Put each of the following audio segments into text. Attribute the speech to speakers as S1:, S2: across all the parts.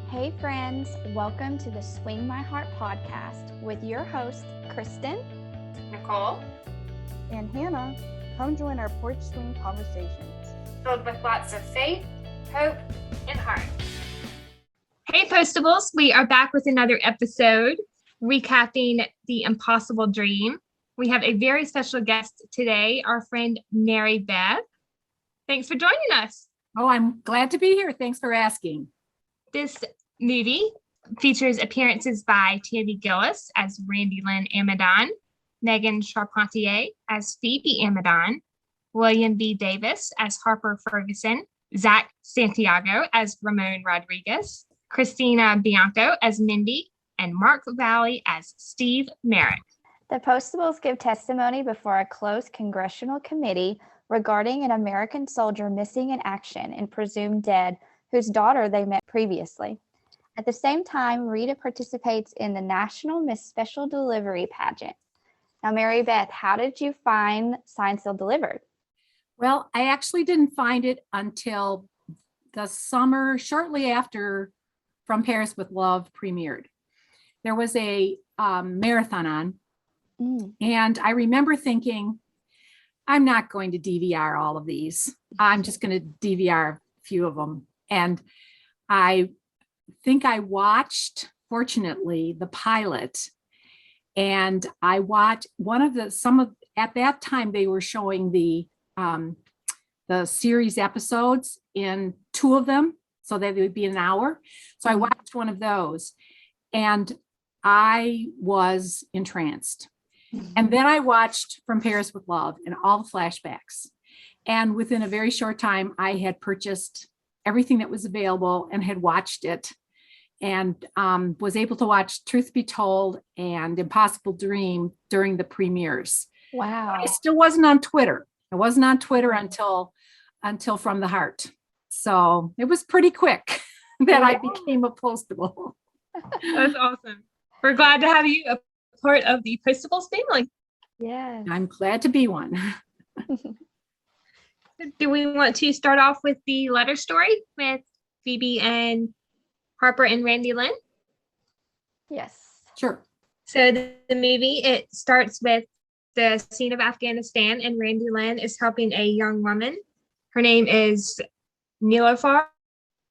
S1: Hey friends, welcome to the Swing My Heart podcast with your host, Kristen,
S2: Nicole,
S3: and Hannah. Come join our porch swing conversations.
S2: filled with lots of faith, hope, and heart.
S4: Hey Postables, we are back with another episode recapping the impossible dream. We have a very special guest today, our friend Marybeth. Thanks for joining us.
S5: Oh, I'm glad to be here. Thanks for asking.
S4: This movie features appearances by Tammy Gillis as Randy Lynn Amadon, Megan Charpentier as Phoebe Amadon, William B. Davis as Harper Ferguson, Zach Santiago as Ramon Rodriguez, Christina Bianco as Mindy, and Mark Valley as Steve Merrick.
S1: The Postables give testimony before a closed congressional committee regarding an American soldier missing in action and presumed dead whose daughter they met previously. At the same time, Rita participates in the National Miss Special Delivery pageant. Now, Marybeth, how did you find Signed, Sealed, Delivered?
S5: Well, I actually didn't find it until the summer, shortly after From Paris with Love premiered. There was a marathon on, and I remember thinking, I'm not going to DVR all of these. I'm just going to DVR a few of them. And I think I watched, fortunately, the pilot, and I watched at that time they were showing the series episodes in two of them, so that it would be an hour. So I watched one of those, and I was entranced. And then I watched From Paris with Love and all the flashbacks. And within a very short time, I had purchased everything that was available and had watched it, and was able to watch Truth Be Told and Impossible Dream during the premieres.
S1: Wow.
S5: I still wasn't on Twitter. I wasn't on Twitter until From the Heart. So it was pretty quick that I became a Postable.
S4: That's awesome. We're glad to have you a part of the Postables family.
S1: Yes.
S5: I'm glad to be one.
S4: Do we want to start off with the letter story with Phoebe and Harper and Randy Lynn?
S1: Yes.
S5: Sure.
S4: So the movie, it starts with the scene of Afghanistan, and Randy Lynn is helping a young woman. Her name is Niloufar.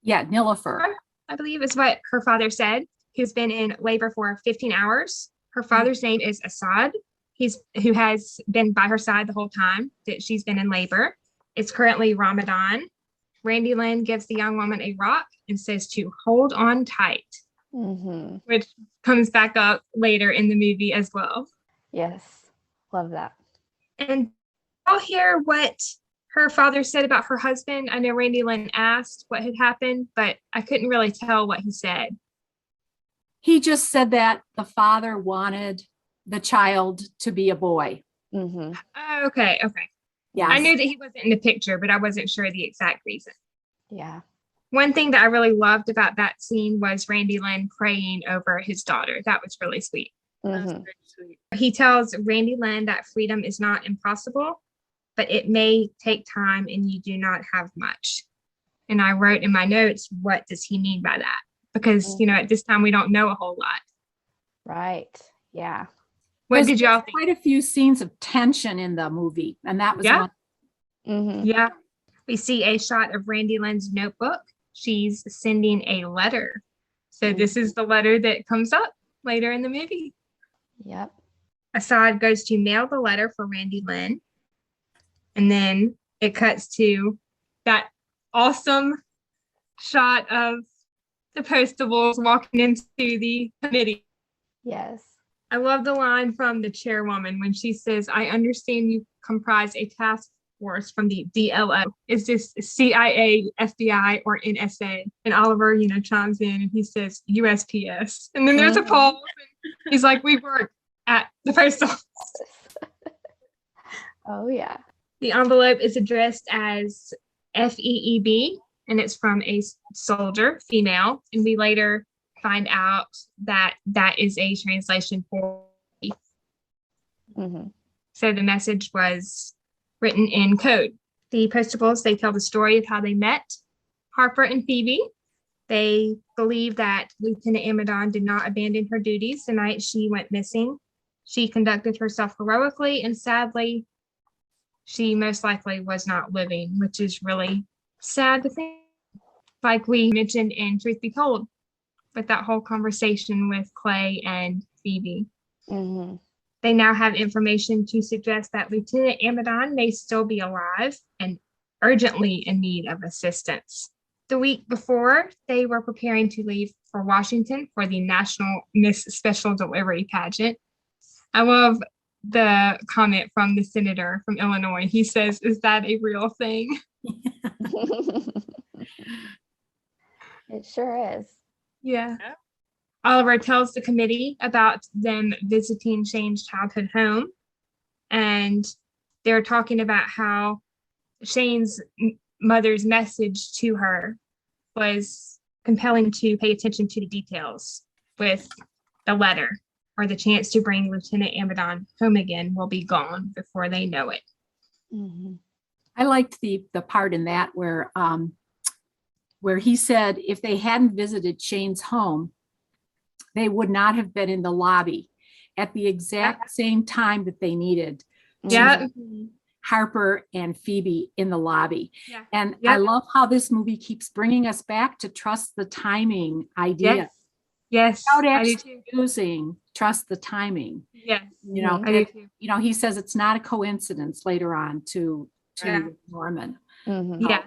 S5: Yeah, Niloufar.
S4: I believe is what her father said, who's been in labor for 15 hours. Her father's name is Assad, who has been by her side the whole time that she's been in labor. It's currently Ramadan. Randy Lynn gives the young woman a rock and says to hold on tight, which comes back up later in the movie as well.
S1: Yes. Love that.
S4: And I'll hear what her father said about her husband. I know Randy Lynn asked what had happened, but I couldn't really tell what he said.
S5: He just said that the father wanted the child to be a boy.
S4: Okay.
S5: Yes.
S4: I knew that he wasn't in the picture, but I wasn't sure the exact reason.
S1: Yeah.
S4: One thing that I really loved about that scene was Randy Lynn praying over his daughter. That was really sweet.
S1: Mm-hmm.
S4: That was very sweet. He tells Randy Lynn that freedom is not impossible, but it may take time and you do not have much. And I wrote in my notes, what does he mean by that? Because, at this time we don't know a whole lot.
S1: Right. Yeah.
S4: What did y'all think?
S5: Quite a few scenes of tension in the movie, and that was one.
S4: Yeah. We see a shot of Randy Lynn's notebook. She's sending a letter. So this is the letter that comes up later in the movie.
S1: Yep.
S4: Assad goes to mail the letter for Randy Lynn. And then it cuts to that awesome shot of the Postables walking into the committee.
S1: Yes.
S4: I love the line from the chairwoman when she says, I understand you comprise a task force from the DLO. Is this CIA, FBI, or NSA? And Oliver, chimes in and he says USPS. And then there's a pause. And he's like, we work at the post office.
S1: Oh, yeah.
S4: The envelope is addressed as FEEB, and it's from a soldier, female. And we later find out that that is a translation for. So the message was written in code. The Postables, they tell the story of how they met Harper and Phoebe. They believe that Lieutenant Amadon did not abandon her duties the night she went missing. She conducted herself heroically, and sadly, she most likely was not living, which is really sad to think. Like we mentioned in Truth Be Told, with that whole conversation with Clay and Phoebe.
S1: Mm-hmm.
S4: They now have information to suggest that Lieutenant Amadon may still be alive and urgently in need of assistance. The week before, they were preparing to leave for Washington for the National Miss Special Delivery pageant. I love the comment from the senator from Illinois. He says, "Is that a real thing?"
S1: It sure is.
S4: Yeah. Oliver tells the committee about them visiting Shane's childhood home, and they're talking about how Shane's mother's message to her was compelling to pay attention to the details with the letter, or the chance to bring Lieutenant Amadon home again will be gone before they know it.
S1: Mm-hmm.
S5: I liked the part in that where he said if they hadn't visited Shane's home, they would not have been in the lobby at the exact same time that they needed
S4: Yeah.
S5: Harper and Phoebe in the lobby.
S4: Yeah.
S5: And
S4: Yep.
S5: I love how this movie keeps bringing us back to trust the timing idea.
S4: Yes.
S5: Without
S4: I do
S5: actually
S4: too.
S5: using trust the timing.
S4: Yes.
S5: You know,
S4: I do too.
S5: you know, he says it's not a coincidence later on to
S4: Yeah.
S5: Norman.
S1: Mm-hmm.
S4: Yeah.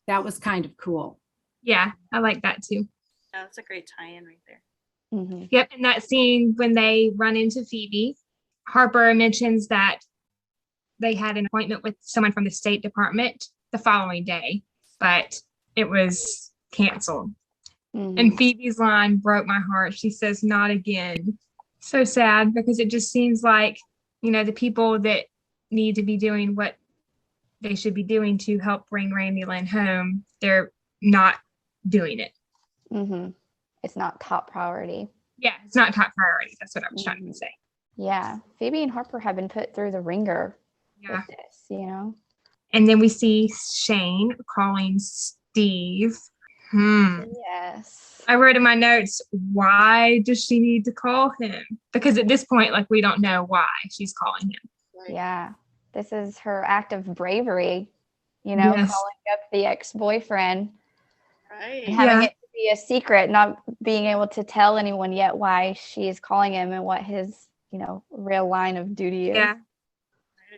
S5: That was kind of cool.
S4: Yeah. I like that too.
S6: Yeah, that's a great tie-in right there.
S1: Mm-hmm.
S4: Yep. And that scene when they run into Phoebe, Harper mentions that they had an appointment with someone from the State Department the following day, but it was canceled.
S1: Mm-hmm.
S4: And Phoebe's line broke my heart. She says, "Not again." So sad, because it just seems like, the people that need to be doing what they should be doing to help bring Randy Lynn home, they're not doing it.
S1: Mm-hmm. It's not top priority.
S4: Yeah, it's not top priority. That's what I was trying to say.
S1: Yeah. Phoebe and Harper have been put through the ringer
S4: Yeah.
S1: with this,
S4: And then we see Shane calling Steve.
S1: Yes.
S4: I wrote in my notes, why does she need to call him? Because at this point, we don't know why she's calling him.
S1: Yeah. This is her act of bravery,
S4: Yes.
S1: calling up the ex-boyfriend
S6: Right.
S1: and having
S4: Yeah.
S1: it be a secret, not being able to tell anyone yet why she is calling him and what his, real line of duty is.
S4: Yeah.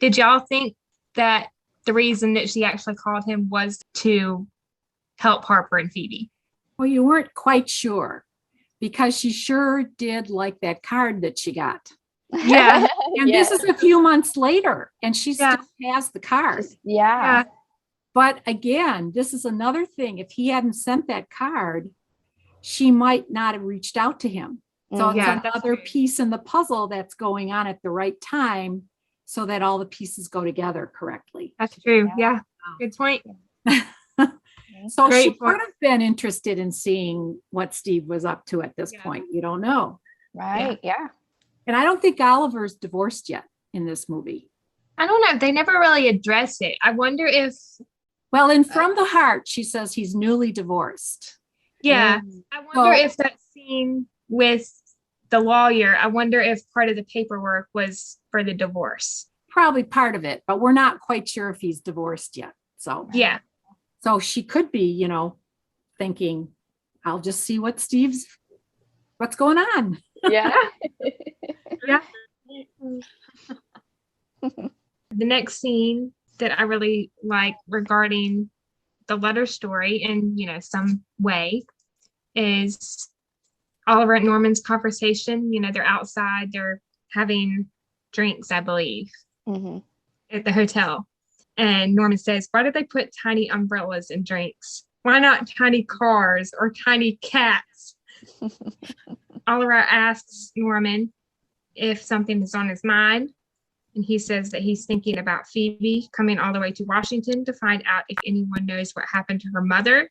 S4: Did y'all think that the reason that she actually called him was to help Harper and Phoebe?
S5: Well, you weren't quite sure because she sure did like that card that she got.
S4: Yeah.
S5: And
S1: Yes.
S5: this is a few months later and she
S4: Yeah.
S5: still has the card.
S1: Yeah.
S5: But again, this is another thing. If he hadn't sent that card, she might not have reached out to him. So it's
S4: Yeah, that's
S5: another
S4: true.
S5: piece in the puzzle that's going on at the right time so that all the pieces go together correctly.
S4: That's true. Yeah. Good point.
S5: So
S4: Great
S5: she
S4: point.
S5: could have been interested in seeing what Steve was up to at this
S4: Yeah.
S5: point. You don't know.
S1: Right. Yeah.
S5: And I don't think Oliver's divorced yet in this movie.
S4: I don't know. They never really address it. I wonder if,
S5: Well, in From the Heart, she says he's newly divorced.
S4: yeah, I wonder
S5: Well-
S4: if that scene with the lawyer, I wonder if part of the paperwork was for the divorce.
S5: Probably part of it, but we're not quite sure if he's divorced yet. So
S4: Yeah.
S5: she could be, thinking, I'll just see what's going on.
S1: Yeah.
S4: Yeah. The next scene that I really like regarding the letter story in, some way is Oliver and Norman's conversation. They're outside, they're having drinks, I believe,
S1: Mm-hmm.
S4: at the hotel. And Norman says, "Why did they put tiny umbrellas in drinks? Why not tiny cars or tiny cats?" Oliver asks Norman if something is on his mind. And he says that he's thinking about Phoebe coming all the way to Washington to find out if anyone knows what happened to her mother.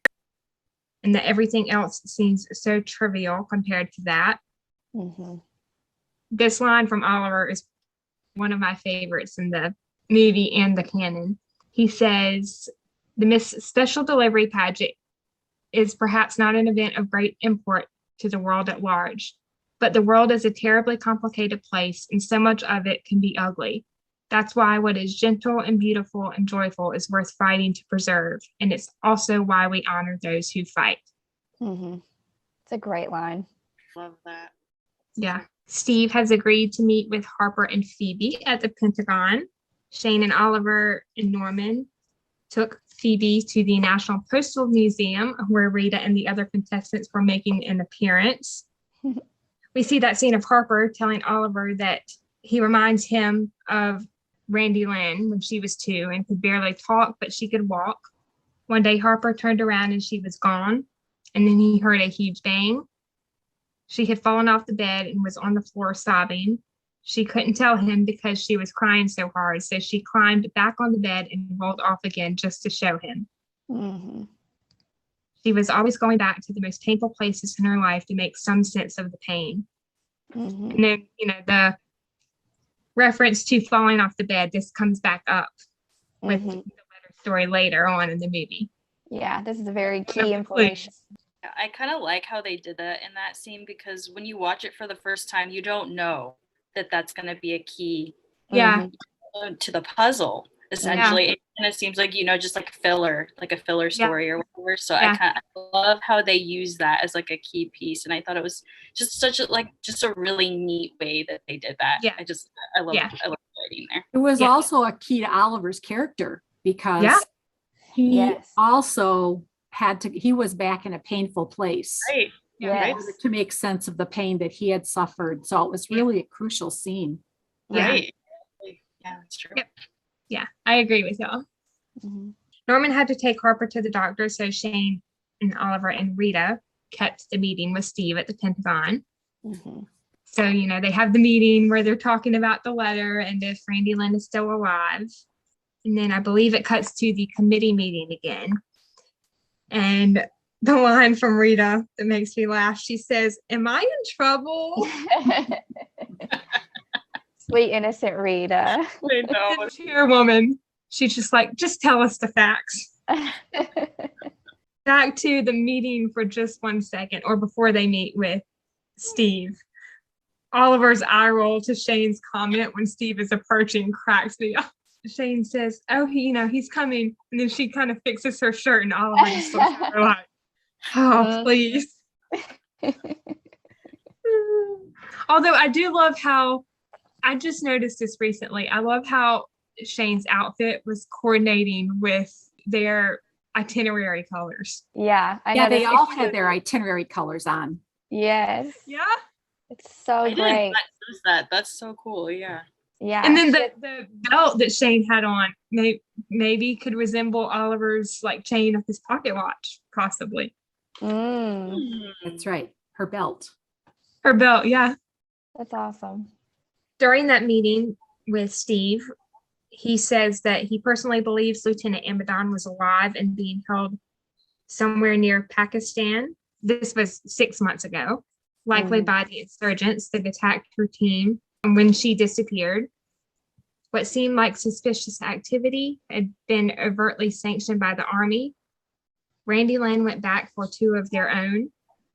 S4: And that everything else seems so trivial compared to that.
S1: Mm-hmm.
S4: This line from Oliver is one of my favorites in the movie and the canon. He says, "The Miss Special Delivery pageant is perhaps not an event of great import to the world at large, but the world is a terribly complicated place, and so much of it can be ugly. That's why what is gentle and beautiful and joyful is worth fighting to preserve, and it's also why we honor those who fight.
S1: It's a great line.
S6: Love that.
S4: Yeah. Steve has agreed to meet with Harper and Phoebe at the Pentagon. Shane and Oliver and Norman took Phoebe to the National Postal Museum, where Rita and the other contestants were making an appearance. We see that scene of Harper telling Oliver that he reminds him of Randy Lynn when she was 2 and could barely talk, but she could walk. One day, Harper turned around and she was gone, and then he heard a huge bang. She had fallen off the bed and was on the floor sobbing. She couldn't tell him because she was crying so hard, so she climbed back on the bed and rolled off again just to show him. She was always going back to the most painful places in her life to make some sense of the pain. And then, the reference to falling off the bed, this comes back up with the letter story later on in the movie.
S1: Yeah, this is a very key information.
S6: Yeah, I kind of like how they did that in that scene, because when you watch it for the first time, you don't know that that's going to be a key
S4: Yeah.
S6: to the puzzle. Essentially, it kind of seems like, just like a filler story or whatever. So I love how they use that as like a key piece. And I thought it was just such a really neat way that they did that.
S4: Yeah.
S6: I love the writing there.
S5: It was also a key to Oliver's character because he also he was back in a painful place.
S6: Right.
S1: Yes.
S5: To make sense of the pain that he had suffered. So it was really a crucial scene.
S6: Right. Yeah, that's true.
S4: Yep. Yeah, I agree with y'all. Norman had to take Harper to the doctor, so Shane and Oliver and Rita kept the meeting with Steve at the Pentagon. So, they have the meeting where they're talking about the letter and if Randy Lynn is still alive. And then I believe it cuts to the committee meeting again. And the line from Rita that makes me laugh, she says, "Am I in trouble?"
S1: Sweet, innocent Rita.
S6: I know.
S4: The chairwoman, she's just like, just tell us the facts. Back to the meeting for just 1 second, or before they meet with Steve. Oliver's eye roll to Shane's comment when Steve is approaching cracks me up. Shane says, "Oh, he's coming." And then she kind of fixes her shirt and Oliver just looks at her like, "Oh, please." Although I do love how, I just noticed this recently, I love how Shane's outfit was coordinating with their itinerary colors.
S1: Yeah.
S5: They all had their itinerary colors on.
S1: Yes.
S4: Yeah.
S1: It's so great.
S6: That's so cool. Yeah.
S1: Yeah.
S4: And then the belt that Shane had on maybe could resemble Oliver's like chain of his pocket watch, possibly.
S5: That's right. Her belt.
S4: Her belt, yeah.
S1: That's awesome.
S4: During that meeting with Steve, he says that he personally believes Lieutenant Amadon was alive and being held somewhere near Pakistan. This was 6 months ago, likely by the insurgents that attacked her team when she disappeared. What seemed like suspicious activity had been overtly sanctioned by the army. Randy Lynn went back for 2 of their own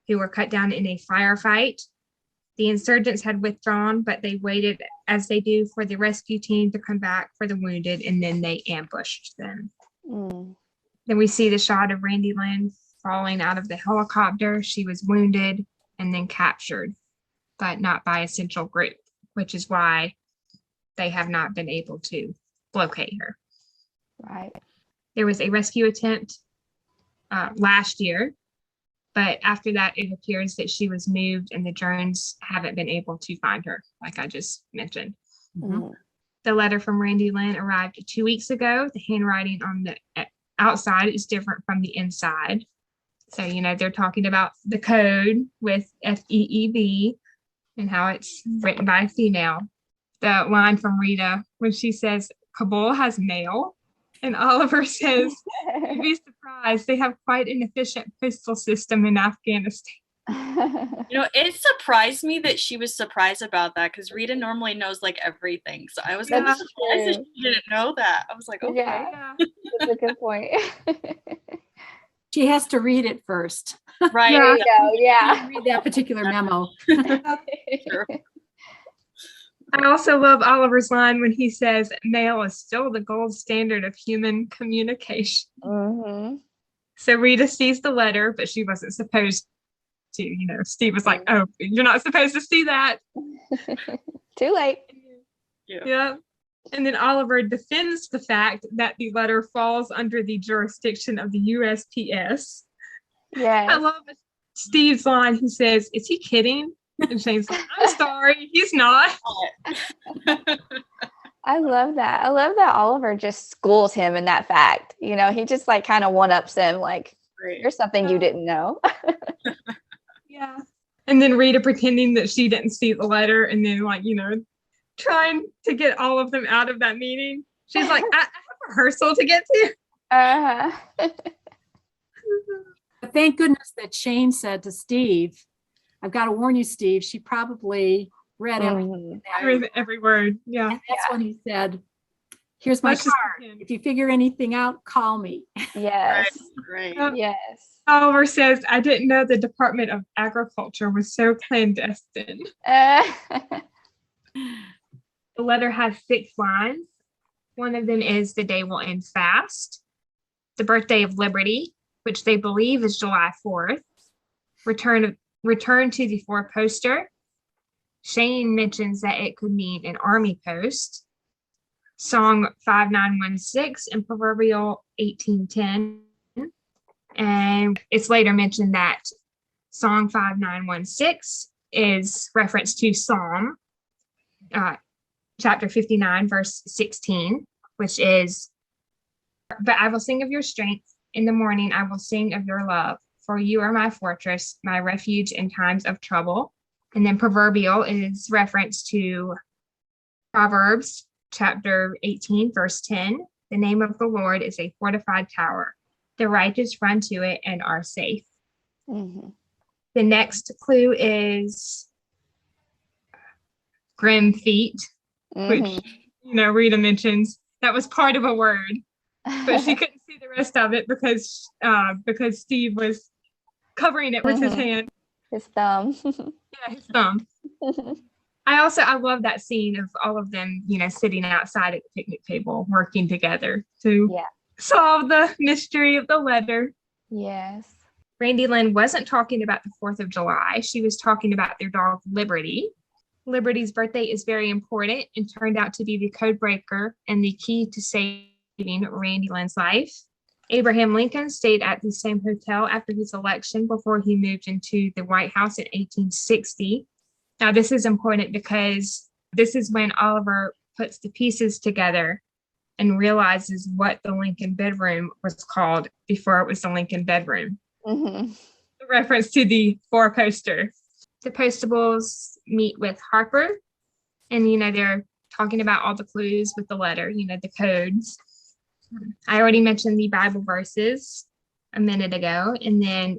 S4: who were cut down in a firefight. The insurgents had withdrawn, but they waited, as they do, for the rescue team to come back for the wounded, and then they ambushed them. Then we see the shot of Randy Lynn falling out of the helicopter. She was wounded and then captured, but not by a central group, which is why they have not been able to locate her.
S1: Right.
S4: There was a rescue attempt last year, but after that, it appears that she was moved and the drones haven't been able to find her, like I just mentioned. The letter from Randy Lynn arrived 2 weeks ago. The handwriting on the outside is different from the inside. So, they're talking about the code with FEEV and how it's written by a female. The line from Rita when she says, "Kabul has mail," and Oliver says, "You'd be surprised. They have quite an efficient postal system in Afghanistan."
S6: It surprised me that she was surprised about that, because Rita normally knows like everything. So I was kind of surprised that she didn't know that. I was like, okay.
S1: Yeah. That's a good point.
S5: She has to read it first.
S6: Right.
S4: Yeah.
S1: Go, yeah.
S5: Read that particular memo.
S6: Sure.
S4: I also love Oliver's line when he says, mail is still the gold standard of human communication.
S1: Mm-hmm.
S4: So Rita sees the letter, but she wasn't supposed to. You know, Steve was like, oh, you're not supposed to see that.
S1: Too late.
S4: Yeah. And then Oliver defends the fact that the letter falls under the jurisdiction of the USPS.
S1: Yes.
S4: I love Steve's line. He says, is he kidding? And Shane's like, I'm sorry, he's not.
S1: I love that. I love that Oliver just schools him in that fact. You know, he just like kind of one-ups him, like,
S6: Right.
S1: here's something you didn't know.
S4: Yeah. And then Rita pretending that she didn't see the letter and then like, you know, trying to get all of them out of that meeting. She's like, I have rehearsal to get to.
S1: Uh-huh.
S5: But thank goodness that Shane said to Steve, I've got to warn you, Steve, she probably read everything.
S4: Every word. Yeah.
S5: And that's when he said, here's my
S4: Let's just
S5: card.
S4: pretend.
S5: If you figure anything out, call me.
S1: Yes.
S6: Right.
S1: Yes.
S4: Oliver says, I didn't know the Department of Agriculture was so clandestine. The letter has 6 lines. One of them is the day will end fast. The birthday of liberty, which they believe is July 4th. Return to the 4-poster. Shane mentions that it could mean an army post. Song 5916 and proverbial 1810. And it's later mentioned that Song 5916 is reference to Psalm chapter 59, verse 16, which is, but I will sing of your strength. In the morning, I will sing of your love, for you are my fortress, my refuge in times of trouble. And then proverbial is reference to Proverbs chapter 18, verse 10. The name of the Lord is a fortified tower. The righteous run to it and are safe.
S1: Mm-hmm.
S4: The next clue is grim feet, which, you know, Rita mentions that was part of a word, but she couldn't see the rest of it because Steve was covering it with his hand.
S1: His thumb.
S4: Yeah, his thumb. I love that scene of all of them, you know, sitting outside at the picnic table, working together to solve the mystery of the letter.
S1: Yes.
S4: Randy Lynn wasn't talking about the 4th of July. She was talking about their dog, Liberty. Liberty's birthday is very important and turned out to be the code breaker and the key to saving Randy Lynn's life. Abraham Lincoln stayed at the same hotel after his election before he moved into the White House in 1860. Now, this is important because this is when Oliver puts the pieces together and realizes what the Lincoln bedroom was called before it was the Lincoln bedroom.
S1: Mm-hmm.
S4: The reference to the 4-poster. The Postables meet with Harper, and, you know, they're talking about all the clues with the letter, you know, the codes. I already mentioned the Bible verses a minute ago, and then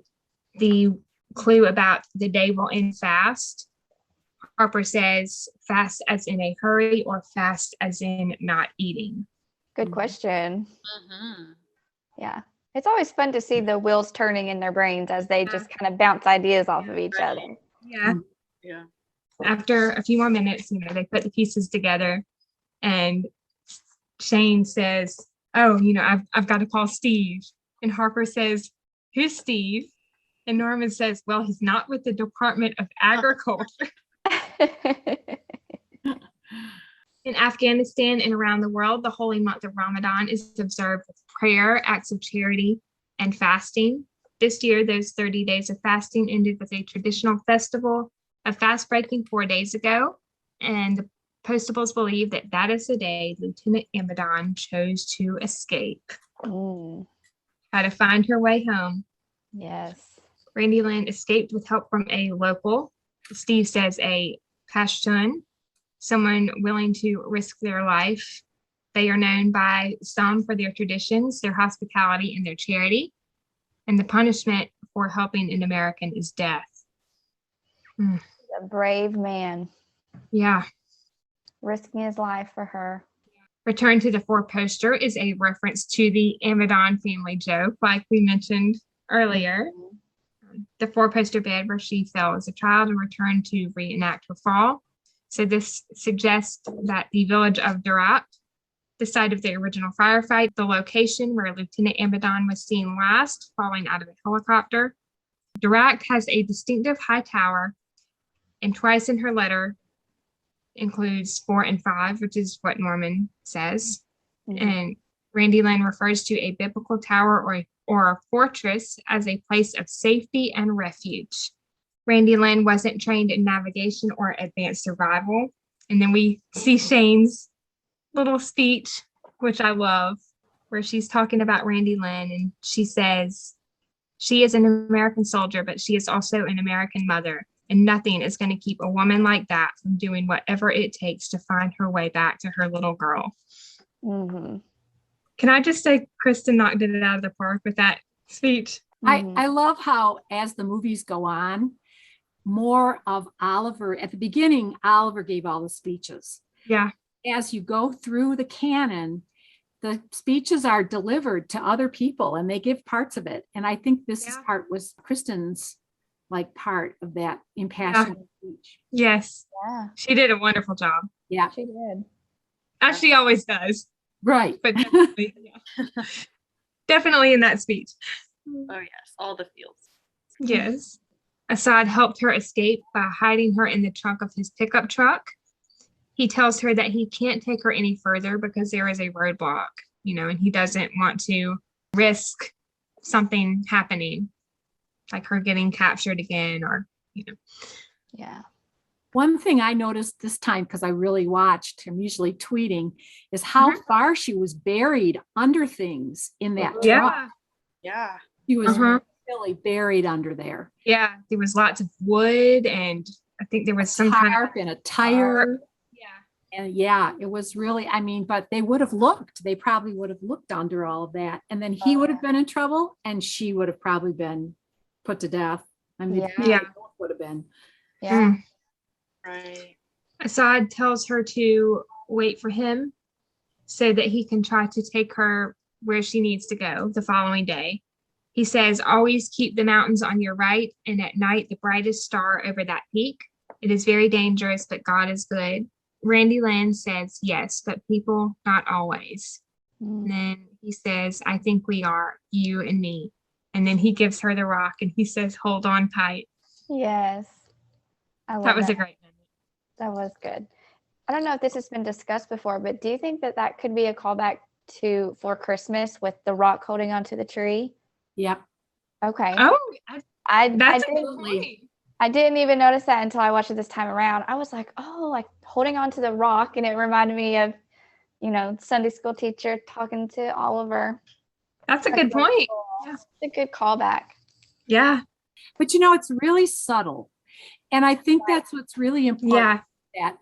S4: the clue about the day will end fast. Harper says fast as in a hurry or fast as in not eating.
S1: Good question.
S6: Mm-hmm.
S1: Yeah. It's always fun to see the wheels turning in their brains as they just kind of bounce ideas off of each other.
S4: Yeah.
S6: Yeah.
S4: After a few more minutes, you know, they put the pieces together, and Shane says, oh, you know, I've got to call Steve. And Harper says, who's Steve? And Norman says, well, he's not with the Department of Agriculture. In Afghanistan and around the world, the holy month of Ramadan is observed with prayer, acts of charity, and fasting. This year, those 30 days of fasting ended with a traditional festival of fast breaking 4 days ago. And the Postables believe that that is the day Lieutenant Amadon chose to escape. How to find her way home.
S1: Yes.
S4: Randy Lynn escaped with help from a local, Steve says a Pashtun, someone willing to risk their life. They are known by some for their traditions, their hospitality, and their charity. And the punishment for helping an American is death.
S1: A brave man.
S4: Yeah.
S1: Risking his life for her.
S4: Return to the 4-poster is a reference to the Amadon family joke, like we mentioned earlier, the four-poster bed where she fell as a child and returned to reenact her fall. So this suggests that the village of Durat, the site of the original firefight, the location where Lieutenant Amadon was seen last, falling out of a helicopter. Durat has a distinctive high tower, and twice in her letter includes 4 and 5, which is what Norman says. And Randy Lynn refers to a biblical tower or a fortress as a place of safety and refuge. Randy Lynn wasn't trained in navigation or advanced survival. And then we see Shane's little speech, which I love, where she's talking about Randy Lynn, and she says, she is an American soldier, but she is also an American mother, and nothing is going to keep a woman like that from doing whatever it takes to find her way back to her little girl. Can I just say Kristen knocked it out of the park with that speech?
S5: I love how, as the movies go on, more of Oliver, at the beginning, Oliver gave all the speeches.
S4: Yeah.
S5: As you go through the canon, the speeches are delivered to other people and they give parts of it. And I think this part was Kristen's part of that impassioned speech.
S4: Yes.
S1: Yeah.
S4: She did a wonderful job.
S5: Yeah.
S1: She did.
S4: As she always does.
S5: Right.
S4: But definitely, definitely in that speech.
S6: Oh yes, all the feels.
S4: Yes. Assad helped her escape by hiding her in the trunk of his pickup truck. He tells her that he can't take her any further because there is a roadblock, and he doesn't want to risk something happening, like her getting captured again
S1: Yeah.
S5: One thing I noticed this time, because I really watched, I'm usually tweeting, is how far she was buried under things in that truck.
S6: Yeah.
S5: She was really buried under there.
S4: Yeah. There was lots of wood, and I think there was some kind of
S5: and a tire.
S4: Yeah.
S5: And it was really, but they would have looked. They probably would have looked under all of that. And then he would have been in trouble, and she would have probably been put to death. Both would have been.
S1: Yeah.
S6: Right.
S4: Assad tells her to wait for him so that he can try to take her where she needs to go the following day. He says, always keep the mountains on your right, and at night the brightest star over that peak. It is very dangerous, but God is good. Randy Lynn says, yes, but people not always. And then he says, I think we are, you and me. And then he gives her the rock and he says, hold on tight.
S1: Yes.
S4: That was a great moment.
S1: That was good. I don't know if this has been discussed before, but do you think that could be a callback for Christmas with the rock holding onto the tree?
S5: Yep.
S1: Okay.
S4: Oh,
S1: That's absolutely. I didn't even notice that until I watched it this time around. I was like, oh, like holding on to the rock. And it reminded me of, Sunday school teacher talking to Oliver.
S4: That's a good point.
S1: Cool. Yeah. It's a good callback.
S4: Yeah.
S5: But it's really subtle. And I think that's what's really important. That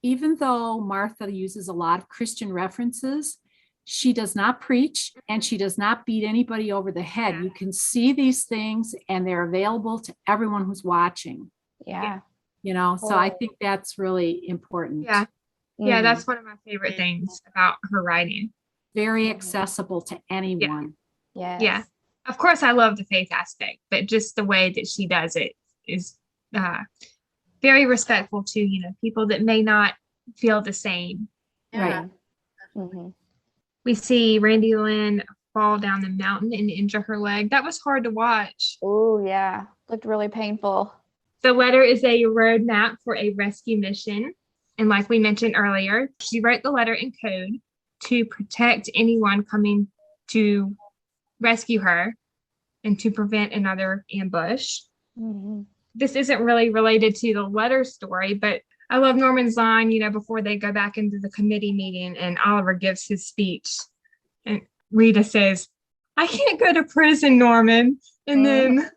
S5: even though Martha uses a lot of Christian references, she does not preach and she does not beat anybody over the head. You can see these things and they're available to everyone who's watching.
S1: Yeah.
S5: So I think that's really important.
S4: Yeah. Yeah, that's one of my favorite things about her writing.
S5: Very accessible to anyone.
S1: Yeah.
S4: Yeah. Of course, I love the faith aspect, but just the way that she does it is very respectful to, people that may not feel the same.
S5: Right.
S4: We see Randy Lynn fall down the mountain and injure her leg. That was hard to watch.
S1: Oh, yeah. Looked really painful.
S4: The letter is a roadmap for a rescue mission. And like we mentioned earlier, she wrote the letter in code to protect anyone coming to rescue her and to prevent another ambush. This isn't really related to the letter story, but I love Norman's line, before they go back into the committee meeting and Oliver gives his speech and Rita says, I can't go to prison, Norman. And then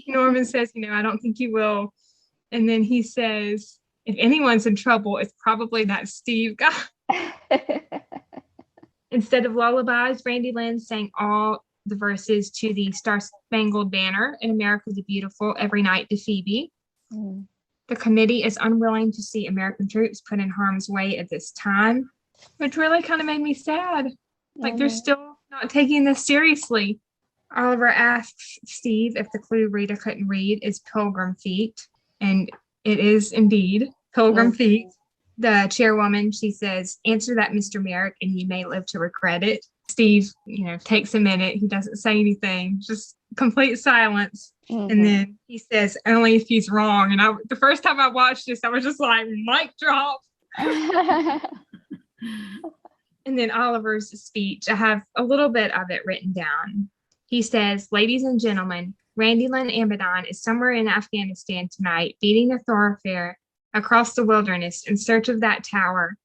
S4: Norman says, I don't think you will. And then he says, if anyone's in trouble, it's probably that Steve guy. Instead of lullabies, Randy Lynn sang all the verses to the Star-Spangled Banner in America the Beautiful every night to Phoebe. The committee is unwilling to see American troops put in harm's way at this time, which really kind of made me sad. Like they're still not taking this seriously. Oliver asks Steve if the clue Rita couldn't read is pilgrim feet, and it is indeed pilgrim feet. The chairwoman, she says, answer that, Mr. Merrick, and you may live to regret it. Steve, takes a minute. He doesn't say anything, just complete silence. And then he says, only if he's wrong. And the first time I watched this, I was just like, mic drop. And then Oliver's speech, I have a little bit of it written down. He says, ladies and gentlemen, Randy Lynn Abaddon is somewhere in Afghanistan tonight, beating a thoroughfare across the wilderness in search of that tower,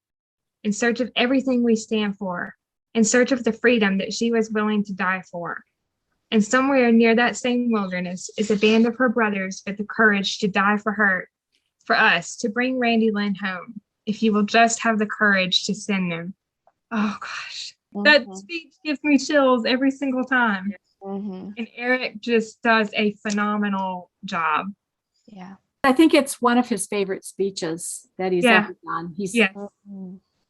S4: in search of everything we stand for, in search of the freedom that she was willing to die for. And somewhere near that same wilderness is a band of her brothers with the courage to die for her, for us, to bring Randy Lynn home, if you will just have the courage to send them. Oh gosh, that speech gives me chills every single time. And Eric just does a phenomenal job.
S1: Yeah.
S5: I think it's one of his favorite speeches that he's ever done.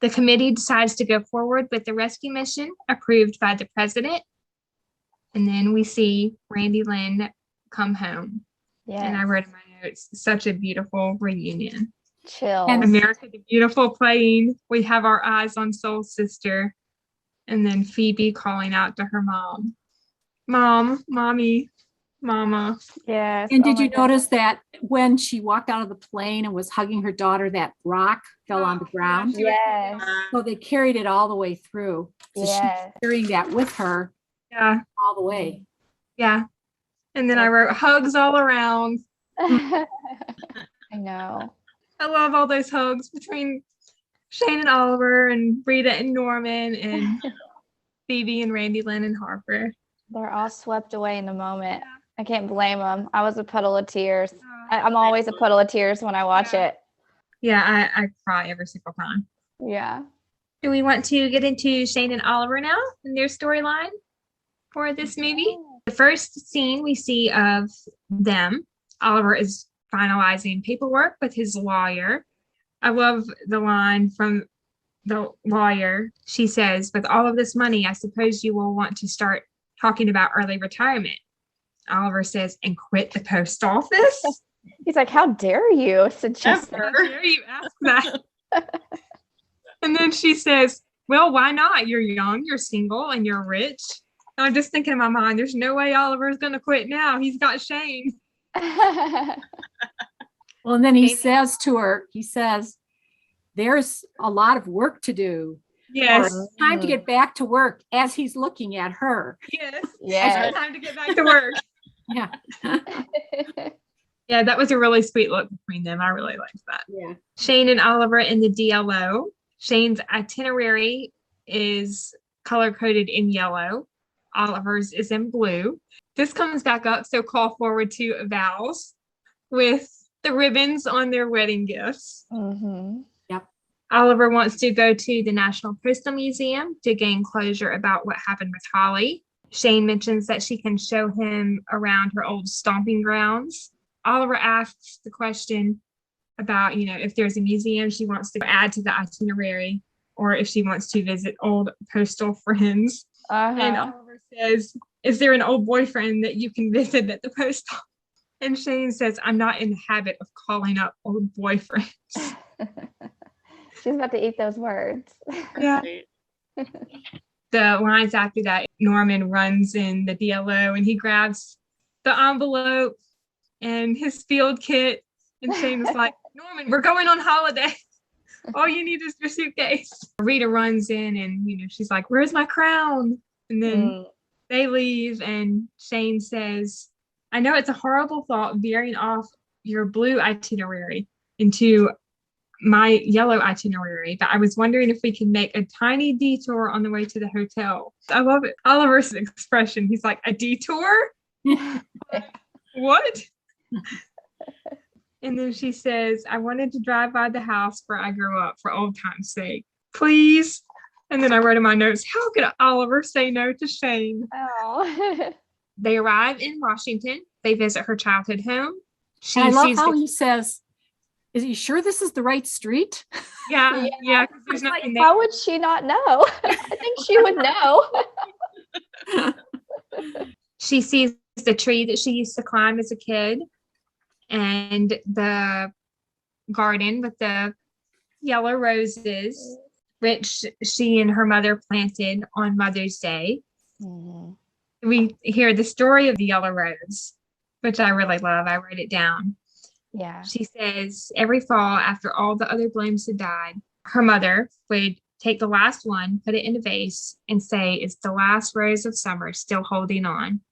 S4: The committee decides to go forward with the rescue mission approved by the president. And then we see Randy Lynn come home. Yeah. And I wrote in my notes, such a beautiful reunion.
S1: Chill.
S4: And America the Beautiful playing. We have our eyes on Soul Sister. And then Phoebe calling out to her mom. Mom, mommy, mama.
S1: Yes.
S5: And did you notice that when she walked out of the plane and was hugging her daughter, that rock fell on the ground?
S1: Yes.
S5: So they carried it all the way through. So she's carrying that with her all the way.
S4: Yeah. And then I wrote hugs all around.
S1: I know.
S4: I love all those hugs between Shane and Oliver and Rita and Norman and Phoebe and Randy Lynn and Harper.
S1: They're all swept away in the moment. I can't blame them. I was a puddle of tears. I'm always a puddle of tears when I watch it.
S4: Yeah, I cry every single time.
S1: Yeah.
S4: Do we want to get into Shane and Oliver now and their storyline for this movie? The first scene we see of them, Oliver is finalizing paperwork with his lawyer. I love the line from the lawyer. She says, with all of this money, I suppose you will want to start talking about early retirement. Oliver says, and quit the post office?
S1: He's like, how dare you suggest
S4: How dare you ask that? And then she says, well, why not? You're young, you're single, and you're rich. And I'm just thinking in my mind, there's no way Oliver's going to quit now. He's got Shane.
S5: Well, and then he says to her, there's a lot of work to do.
S4: Yes.
S5: Or time to get back to work as he's looking at her.
S4: Yes.
S1: Yes.
S4: Time to get back to work.
S5: Yeah.
S4: Yeah, that was a really sweet look between them. I really liked that.
S5: Yeah.
S4: Shane and Oliver in the DLO. Shane's itinerary is color-coded in yellow. Oliver's is in blue. This comes back up, so call forward to vows with the ribbons on their wedding gifts.
S5: Yep.
S4: Oliver wants to go to the National Postal Museum to gain closure about what happened with Holly. Shane mentions that she can show him around her old stomping grounds. Oliver asks the question about, if there's a museum she wants to add to the itinerary or if she wants to visit old postal friends. And Oliver says, is there an old boyfriend that you can visit at the post office? And Shane says, I'm not in the habit of calling up old boyfriends.
S1: She's about to eat those words.
S4: Yeah. The lines after that, Norman runs in the DLO and he grabs the envelope and his field kit. And Shane is like, Norman, we're going on holiday. All you need is your suitcase. Rita runs in and, she's like, where's my crown? And then they leave and Shane says, I know it's a horrible thought veering off your blue itinerary into my yellow itinerary, but I was wondering if we can make a tiny detour on the way to the hotel. I love it. Oliver's expression. He's like, a detour? What? And then she says, I wanted to drive by the house where I grew up for old time's sake. Please. And then I wrote in my notes, how could Oliver say no to Shane?
S1: Oh.
S4: They arrive in Washington. They visit her childhood home.
S5: I love how he says, is he sure this is the right street?
S4: Yeah. There's nothing there.
S1: How would she not know? I think she would know.
S4: She sees the tree that she used to climb as a kid and the garden with the yellow roses, which she and her mother planted on Mother's Day.
S1: Mhm.
S4: We hear the story of the yellow rose, which I really love. I wrote it down.
S1: Yeah.
S4: She says every fall, after all the other blooms had died, her mother would take the last one, put it in a vase, and say, "It's the last rose of summer still holding on."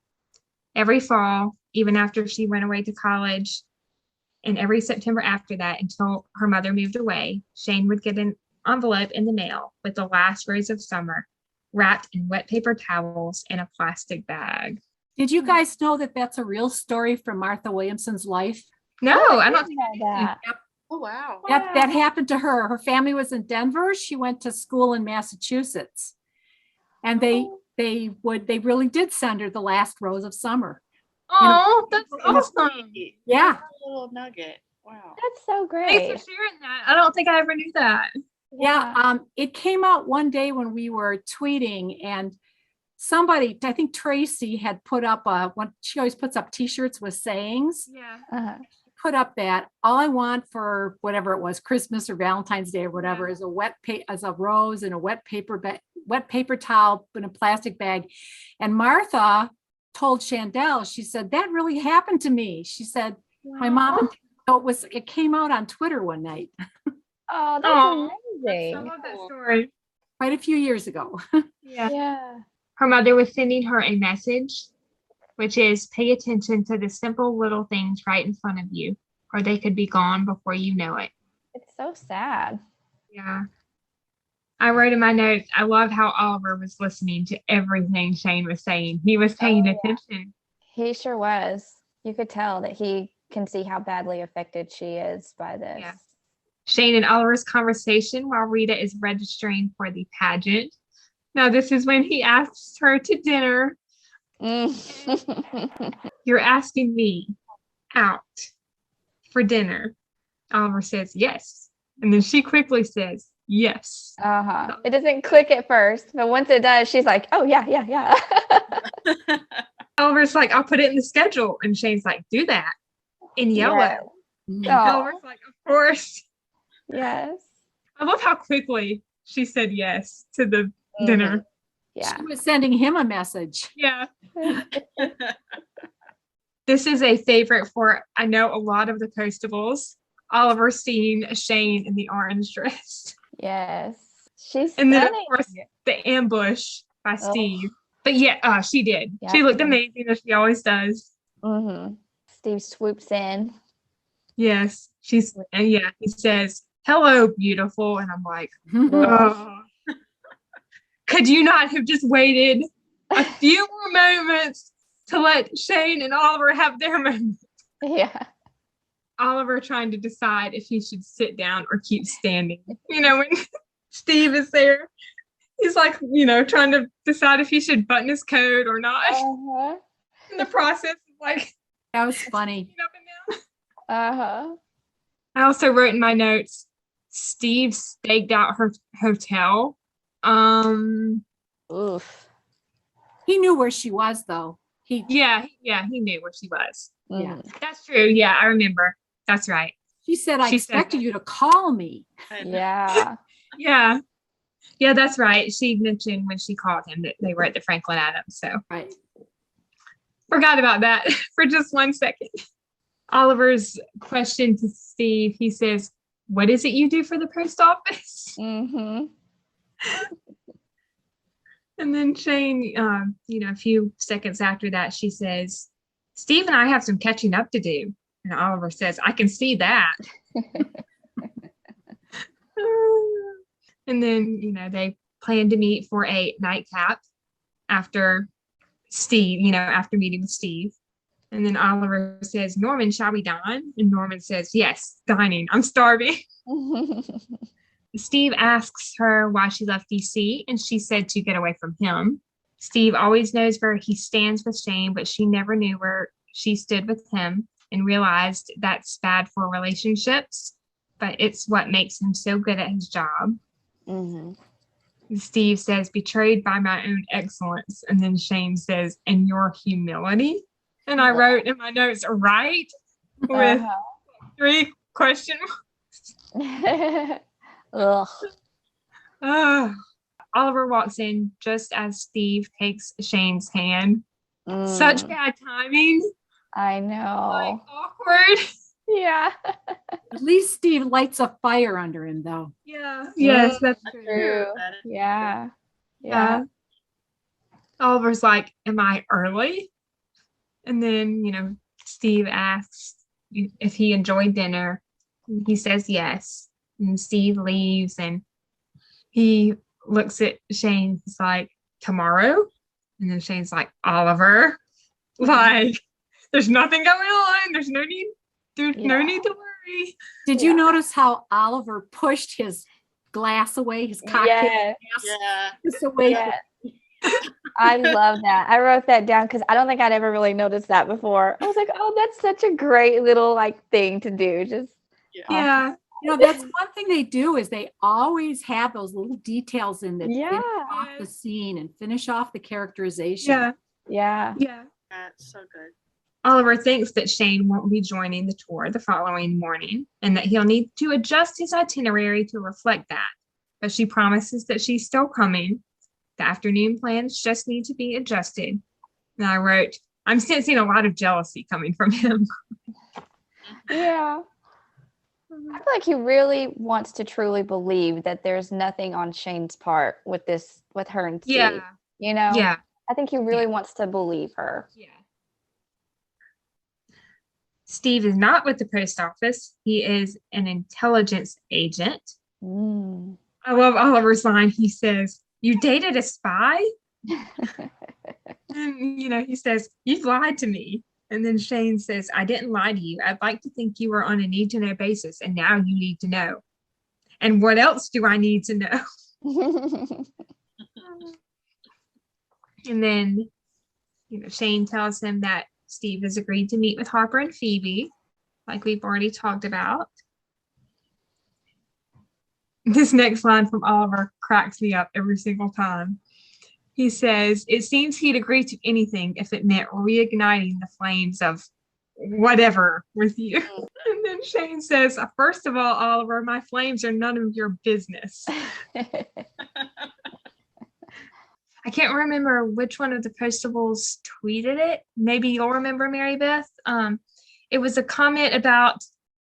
S4: Every fall, even after she went away to college, and every September after that, until her mother moved away, Shane would get an envelope in the mail with the last rose of summer wrapped in wet paper towels in a plastic bag.
S5: Did you guys know that that's a real story from Martha Williamson's life?
S4: No,
S1: Oh,
S4: I don't
S1: didn't
S4: think
S1: know that.
S6: Oh, wow.
S5: That happened to her. Her family was in Denver. She went to school in Massachusetts. And they really did send her the last rose of summer.
S4: Oh, that's awesome.
S5: Yeah.
S6: A little nugget. Wow.
S1: That's so
S4: Thanks
S1: great.
S4: for sharing that. I don't think I ever knew that.
S5: Yeah. It came out one day when we were tweeting, and somebody, I think Tracy, had put up she always puts up t-shirts with sayings.
S4: Yeah.
S1: Uh-huh.
S5: Put up that all I want for whatever it was, Christmas or Valentine's Day or whatever, is a rose and a wet paper towel in a plastic bag. And Martha told Chandel, she said, that really happened to me. She said, my mom, and so it came out on Twitter one night,
S1: Oh, that's
S4: I
S1: amazing.
S4: love that story.
S5: quite a few years ago.
S4: Yeah.
S1: Yeah.
S4: Her mother was sending her a message, which is pay attention to the simple little things right in front of you, or they could be gone before you know it.
S1: It's so sad.
S4: Yeah. I wrote in my notes, I love how Oliver was listening to everything Shane was saying. He was paying attention.
S1: He sure was. You could tell that he can see how badly affected she is by this.
S4: Yeah. Shane and Oliver's conversation while Rita is registering for the pageant. Now, this is when he asks her to dinner. You're asking me out for dinner. Oliver says, yes. And then she quickly says, yes.
S1: Uh-huh. It doesn't click at first, but once it does, she's like, oh, yeah, yeah, yeah.
S4: Oliver's like, I'll put it in the schedule. And Shane's like, do that in yellow.
S1: Yes.
S4: And
S1: Oh.
S4: Oliver's like, of course.
S1: Yes.
S4: I love how quickly she said yes to the dinner.
S1: Yeah.
S5: She was sending him a message.
S4: Yeah. This is a favorite for, I know, a lot of the Postables. Oliver seeing Shane in the orange dress.
S1: Yes. She's
S4: And then, of
S1: stunning.
S4: course, the ambush by
S1: Oh.
S4: Steve. But yeah, she did.
S1: Yeah,
S4: she looked
S1: she did.
S4: amazing as she always does.
S1: Mm-hmm. Steve swoops in.
S4: Yes. He says, hello, beautiful. And I'm like, oh. Could you not have just waited a few more moments to let Shane and Oliver have their moment?
S1: Yeah.
S4: Oliver trying to decide if he should sit down or keep standing. You know, when Steve is there, he's like, trying to decide if he should button his coat or not.
S1: Uh-huh.
S4: In the process, like,
S5: That was funny.
S4: up and down.
S1: Uh-huh.
S4: I also wrote in my notes, Steve staked out her hotel.
S1: Oof.
S5: He knew where she was, though.
S4: He knew where she was.
S1: Yeah.
S4: That's true. Yeah, I remember. That's right.
S5: She said, I
S4: She said
S5: expected
S4: that.
S5: you to call me.
S1: Yeah.
S4: Yeah. Yeah, that's right. She mentioned when she called him that they were at the Franklin Adams. So
S5: Right.
S4: forgot about that for just 1 second. Oliver's question to Steve, he says, what is it you do for the post office?
S1: Mm-hmm.
S4: And then Shane, a few seconds after that, she says, Steve and I have some catching up to do. And Oliver says, I can see that. And then, they plan to meet for a nightcap after after meeting with Steve. And then Oliver says, Norman, shall we dine? And Norman says, yes, dining. I'm starving. Steve asks her why she left DC, and she said to get away from him. Steve always knows where he stands with Shane, but she never knew where she stood with him and realized that's bad for relationships, but it's what makes him so good at his job.
S1: Mm-hmm.
S4: Steve says, betrayed by my own excellence. And then Shane says, and your humility. And I wrote in my notes, right? With 3 question marks.
S1: Ugh.
S4: Oliver walks in just as Steve takes Shane's hand. Such bad timing.
S1: I
S4: Like,
S1: know.
S4: awkward.
S1: Yeah.
S5: At least Steve lights a fire under him, though.
S4: Yeah. Yes, that's
S1: True.
S4: true.
S1: Yeah.
S4: Yeah. Oliver's like, am I early? And then, Steve asks if he enjoyed dinner. He says yes. And Steve leaves and he looks at Shane. He's like, tomorrow? And then Shane's like, Oliver, like, there's nothing going on. There's no need to worry.
S5: Did you notice how Oliver pushed his glass away, his cocktail
S1: Yes.
S5: glass just away?
S1: Yes. I love that. I wrote that down because I don't think I'd ever really noticed that before. I was like, oh, that's such a great little thing to do. Just
S4: Yeah.
S5: That's one thing they do is they always have those little details in that finish off the scene and finish off the characterization.
S1: Yeah.
S6: That's so good.
S4: Oliver thinks that Shane won't be joining the tour the following morning and that he'll need to adjust his itinerary to reflect that. But she promises that she's still coming. The afternoon plans just need to be adjusted. And I wrote, I'm sensing a lot of jealousy coming from him.
S1: Yeah. I feel like he really wants to truly believe that there's nothing on Shane's part with her and Steve.
S4: Yeah. Yeah.
S1: I think he really wants to believe her.
S4: Yeah. Steve is not with the post office. He is an intelligence agent. I love Oliver's line. He says, you dated a spy? And, he says, you've lied to me. And then Shane says, I didn't lie to you. I'd like to think you were on a need to know basis. And now you need to know. And what else do I need to know? And then, Shane tells him that Steve has agreed to meet with Harper and Phoebe, like we've already talked about. This next line from Oliver cracks me up every single time. He says, it seems he'd agree to anything if it meant reigniting the flames of whatever with you. And then Shane says, first of all, Oliver, my flames are none of your business. I can't remember which one of the Postables tweeted it. Maybe you'll remember, Marybeth. It was a comment about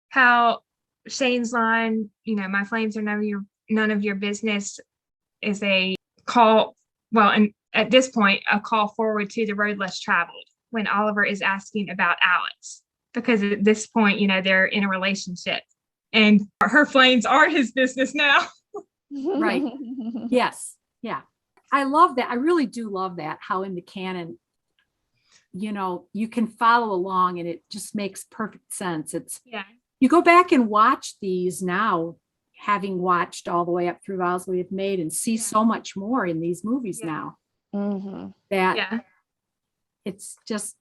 S4: how Shane's line, my flames are none of your business, is a call. Well, and at this point, a call forward to the road less traveled when Oliver is asking about Alex, because at this point, they're in a relationship and her flames are his business now.
S5: Right. Yes. Yeah. I love that. I really do love that, how in the canon, you can follow along and it just makes perfect sense. You go back and watch these now, having watched all the way up through Vows We Have Made, and see so much more in these movies now. That it's just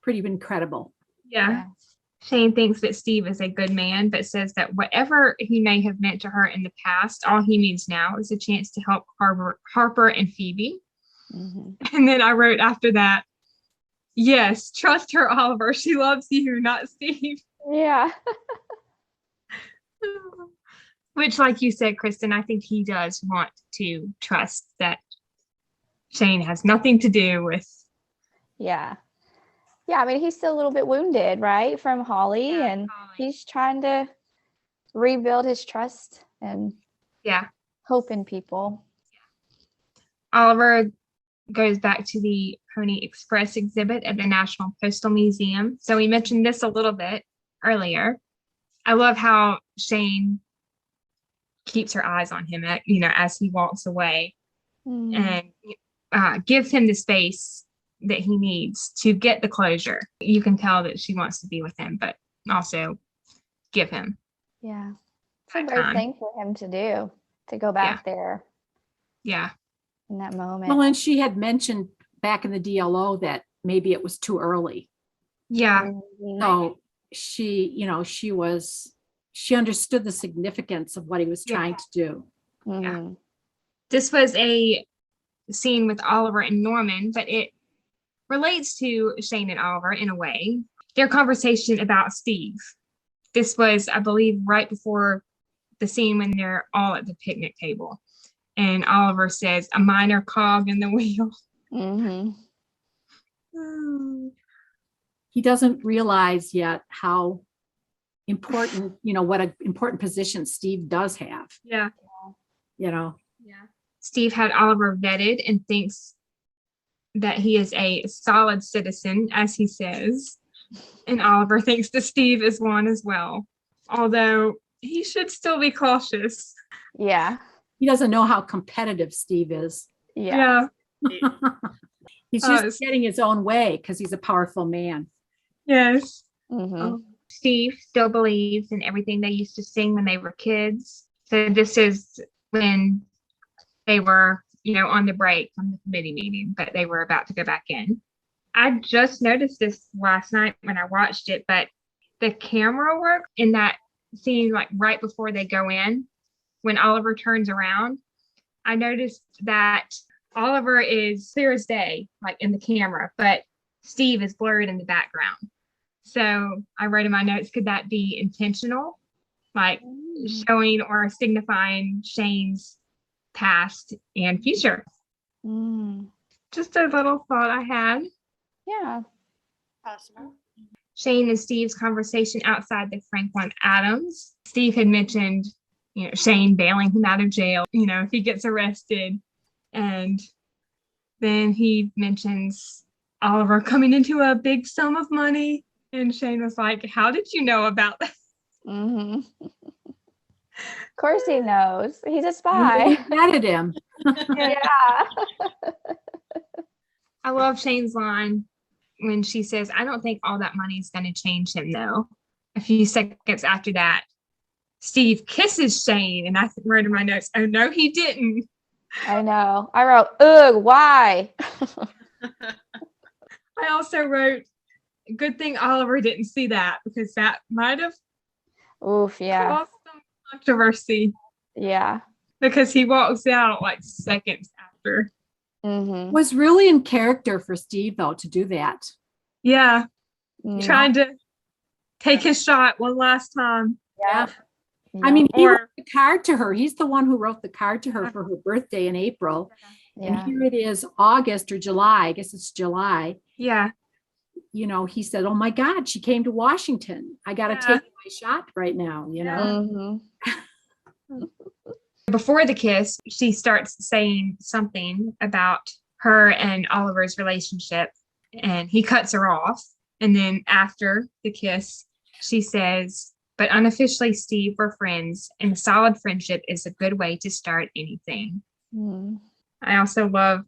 S5: pretty incredible.
S4: Yeah. Shane thinks that Steve is a good man, but says that whatever he may have meant to her in the past, all he needs now is a chance to help Harper and Phoebe. And then I wrote after that, yes, trust her, Oliver. She loves you, not Steve.
S1: Yeah.
S4: Which, like you said, Kristen, I think he does want to trust that Shane has nothing to do with.
S1: Yeah. Yeah, I mean, he's still a little bit wounded, right, from Holly, and he's trying to rebuild his trust and hope in people.
S4: Oliver goes back to the Pony Express exhibit at the National Postal Museum. So we mentioned this a little bit earlier. I love how Shane keeps her eyes on him, as he walks away, and gives him the space that he needs to get the closure. You can tell that she wants to be with him, but also give him.
S1: Yeah. It's a great thing for him to do, to go back there.
S4: Yeah.
S1: In that moment.
S5: Well, and she had mentioned back in the DLO that maybe it was too early.
S4: Yeah.
S5: So she understood the significance of what he was trying to do.
S4: Yeah. This was a scene with Oliver and Norman, but it relates to Shane and Oliver in a way. Their conversation about Steve. This was, I believe, right before the scene when they're all at the picnic table. And Oliver says, a minor cog in the wheel.
S1: Mm-hmm.
S5: He doesn't realize yet how important, what an important position Steve does have.
S4: Yeah.
S5: Yeah.
S4: Steve had Oliver vetted and thinks that he is a solid citizen, as he says. And Oliver thinks that Steve is one as well, although he should still be cautious.
S1: Yeah.
S5: He doesn't know how competitive Steve is.
S1: Yeah.
S5: He's just getting his own way because he's a powerful man.
S4: Yes.
S1: Mm-hmm.
S4: Steve still believes in everything they used to sing when they were kids. So this is when they were, on the break from the committee meeting, but they were about to go back in. I just noticed this last night when I watched it, but the camera work in that scene, like right before they go in, when Oliver turns around, I noticed that Oliver is clear as day, like in the camera, but Steve is blurred in the background. So I wrote in my notes, could that be intentional? Like showing or signifying Shane's past and future? Just a little thought I had.
S1: Yeah.
S6: Possible.
S4: Shane and Steve's conversation outside the Franklin Adams. Steve had mentioned, Shane bailing him out of jail, if he gets arrested. And then he mentions Oliver coming into a big sum of money. And Shane was like, how did you know about that?
S1: Mm-hmm. Of course he knows. He's a spy.
S5: He vetted him.
S1: Yeah.
S4: I love Shane's line when she says, I don't think all that money is going to change him, though. A few seconds after that, Steve kisses Shane, and I wrote in my notes, oh, no, he didn't.
S1: I know. I wrote, ugh, why?
S4: I also wrote, good thing Oliver didn't see that, because that might have
S1: Oof, yeah.
S4: caused some controversy.
S1: Yeah.
S4: Because he walks out like seconds after.
S1: Mm-hmm.
S5: Was really in character for Steve, though, to do that.
S4: Yeah.
S1: Mm-hmm.
S4: Trying to take his shot one last time.
S1: Yeah.
S5: I mean, he
S4: Or-
S5: wrote the card to her. He's the one who wrote the card to her for her birthday in April.
S1: Yeah.
S5: And here it is, August or July. I guess it's July.
S4: Yeah.
S5: He said, oh my God, she came to Washington. I got to
S4: Yeah.
S5: take my shot right now,
S1: Mm-hmm.
S4: Before the kiss, she starts saying something about her and Oliver's relationship, and he cuts her off. And then after the kiss, she says, but unofficially, Steve, we're friends, and a solid friendship is a good way to start anything.
S1: Mm-hmm.
S4: I also love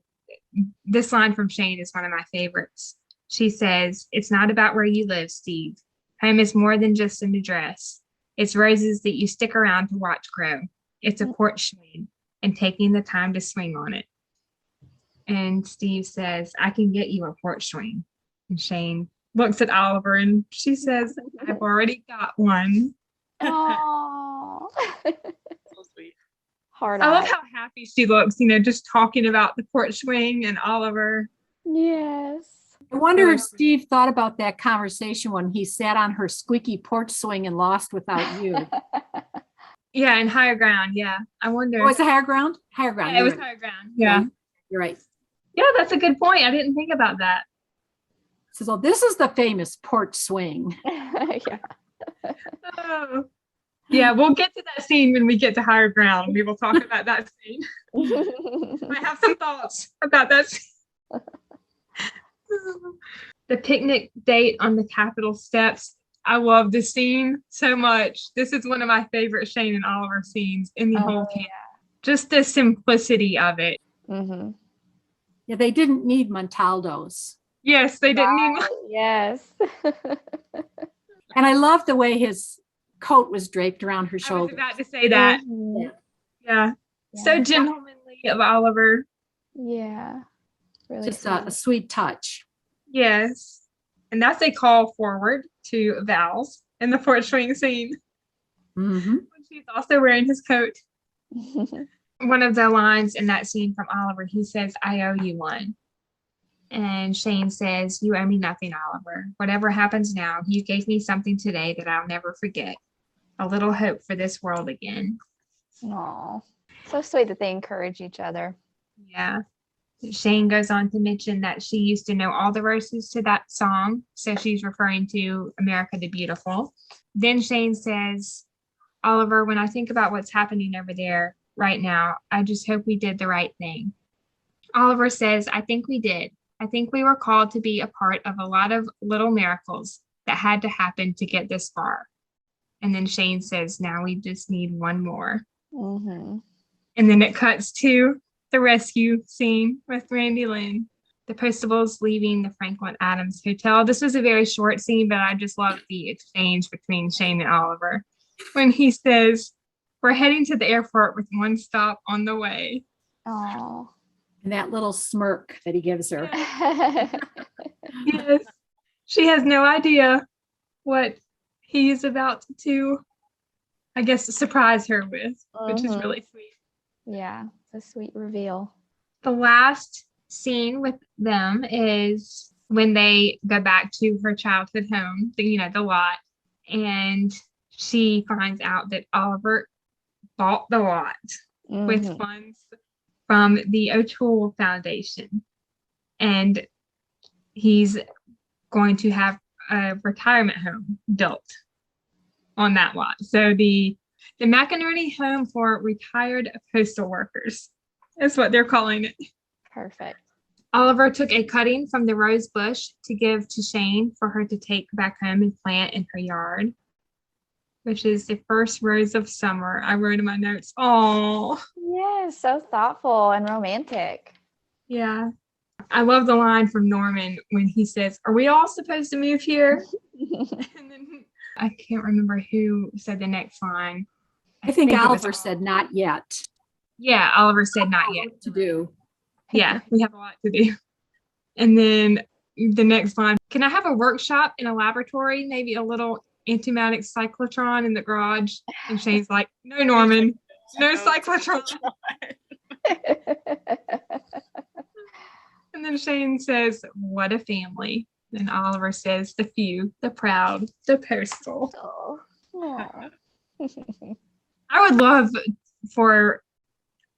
S4: this line from Shane is one of my favorites. She says, it's not about where you live, Steve. Home is more than just an address. It's roses that you stick around to watch grow. It's a porch swing and taking the time to swing on it. And Steve says, I can get you a porch swing. And Shane looks at Oliver and she says, I've already got one.
S1: Oh.
S6: So sweet.
S1: Hard
S4: I love
S1: eye.
S4: how happy she looks, just talking about the porch swing and Oliver.
S1: Yes.
S5: I wonder if Steve thought about that conversation when he sat on her squeaky porch swing and lost without you.
S4: Yeah, and higher ground. Yeah. I wonder.
S5: Oh, was it higher ground? Higher ground.
S4: Yeah, it
S5: You're
S4: was
S5: right.
S4: higher ground. Yeah.
S5: You're right.
S4: Yeah, that's a good point. I didn't think about that.
S5: Says, oh, this is the famous porch swing.
S1: Yeah.
S4: Oh. Yeah, we'll get to that scene when we get to higher ground. We will talk about that scene. I have some thoughts about that scene. The picnic date on the Capitol steps. I love this scene so much. This is one of my favorite Shane and Oliver scenes in the whole camp. Just the simplicity of it.
S1: Mm-hmm.
S5: Yeah, they didn't need Montaldo's.
S4: Yes, they didn't need
S1: Right, yes.
S5: And I love the way his coat was draped around her
S4: I was
S5: shoulders.
S4: about to say that.
S1: Mhm.
S4: Yeah. So
S1: Yeah.
S4: gentlemanly of Oliver.
S1: Yeah. Really
S5: Just a sweet touch.
S4: Yes. And that's a call forward to Val's in the porch swing scene.
S5: Mm-hmm.
S4: When she's also wearing his coat. One of the lines in that scene from Oliver, he says, "I owe you one." And Shane says, "You owe me nothing, Oliver. Whatever happens now, you gave me something today that I'll never forget. A little hope for this world again."
S1: Aw, so sweet that they encourage each other.
S4: Yeah. Shane goes on to mention that she used to know all the verses to that song. So she's referring to America the Beautiful. Then Shane says, "Oliver, when I think about what's happening over there right now, I just hope we did the right thing." Oliver says, "I think we did. I think we were called to be a part of a lot of little miracles that had to happen to get this far." And then Shane says, "Now we just need one more."
S1: Mm-hmm.
S4: And then it cuts to the rescue scene with Randy Lynn. The Postables leaving the Franklin Adams Hotel. This was a very short scene, but I just love the exchange between Shane and Oliver when he says, "We're heading to the airport with one stop on the way."
S1: Aw.
S5: And that little smirk that he gives her.
S4: Yes. She has no idea what he's about to, I guess, surprise her with, which is really sweet.
S1: Yeah, it's a sweet reveal.
S4: The last scene with them is when they go back to her childhood home, the lot, and she finds out that Oliver bought the lot with funds from the O'Toole Foundation, and he's going to have a retirement home built on that lot. So the McInerney Home for Retired Postal Workers is what they're calling it.
S1: Perfect.
S4: Oliver took a cutting from the rose bush to give to Shane for her to take back home and plant in her yard, which is the first rose of summer. I wrote in my notes. Oh,
S1: Yeah, so thoughtful and romantic.
S4: yeah. I love the line from Norman when he says, "Are we all supposed to move here?" And then I can't remember who said the next line.
S5: I think
S4: it was
S5: Oliver said not yet.
S4: Yeah, Oliver said not yet.
S5: To do.
S4: Yeah, we have a lot to do. And then the next line, "Can I have a workshop in a laboratory, maybe a little antimatic cyclotron in the garage?" And Shane's like, "No, Norman, no cyclotron." And then Shane says, "What a family." And Oliver says, "The few, the proud, the postal."
S1: Oh, aw.
S4: I would love for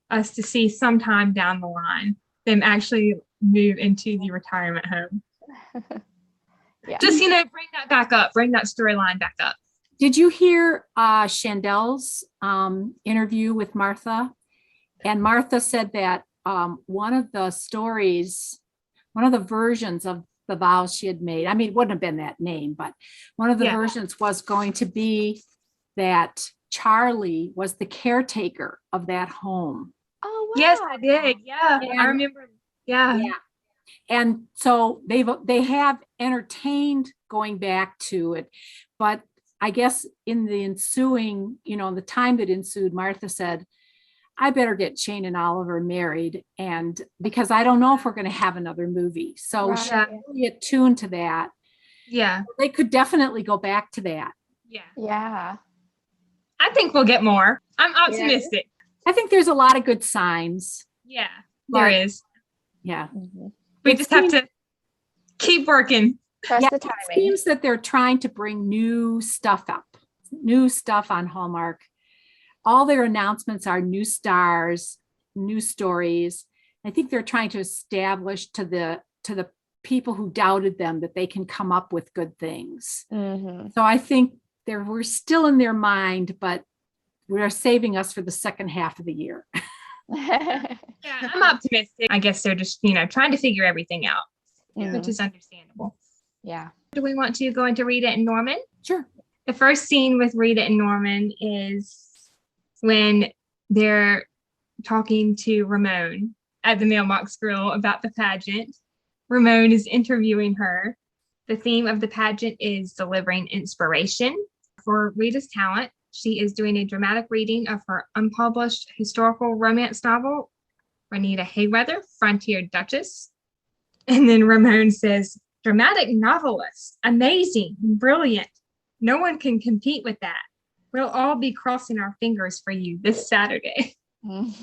S4: us to see sometime down the line them actually move into the retirement home.
S1: Yeah.
S4: Just, bring that back up, bring that storyline back up.
S5: Did you hear Chandel's interview with Martha? And Martha said that one of the stories, one of the versions of the vows she had made, I mean, it wouldn't have been that name, but one of the versions was going to be that Charlie was the caretaker of that home.
S1: Oh, wow.
S4: Yes, I did. Yeah,
S5: And-
S4: I remember. Yeah.
S5: And so they have entertained going back to it, but I guess in the ensuing, the time that ensued, Martha said, "I better get Shane and Oliver married, and because I don't know if we're going to have another movie." So
S1: Right.
S5: she's really attuned to that.
S4: Yeah.
S5: They could definitely go back to that.
S4: Yeah.
S1: Yeah.
S4: I think we'll get more. I'm optimistic.
S5: I think there's a lot of good signs.
S4: Yeah, there
S5: But-
S4: is.
S5: Yeah.
S4: We
S5: It
S4: just have
S5: seems-
S4: to keep working.
S1: Trust
S5: Yeah,
S1: the
S5: it
S1: timing.
S5: seems that they're trying to bring new stuff on Hallmark. All their announcements are new stars, new stories. I think they're trying to establish to the people who doubted them that they can come up with good things.
S1: Mm-hmm.
S5: So I think we're still in their mind, but we're saving us for the second half of the year.
S4: Yeah, I'm optimistic. I guess they're just, trying to figure everything out, which is understandable.
S1: Yeah.
S4: Do we want to go into Rita and Norman?
S5: Sure.
S4: The first scene with Rita and Norman is when they're talking to Ramon at the Mailbox Grill about the pageant. Ramon is interviewing her. The theme of the pageant is delivering inspiration. For Rita's talent, she is doing a dramatic reading of her unpublished historical romance novel, Renita Hayweather, Frontier Duchess. And then Ramon says, "Dramatic novelist, amazing, brilliant. No one can compete with that. We'll all be crossing our fingers for you this Saturday." And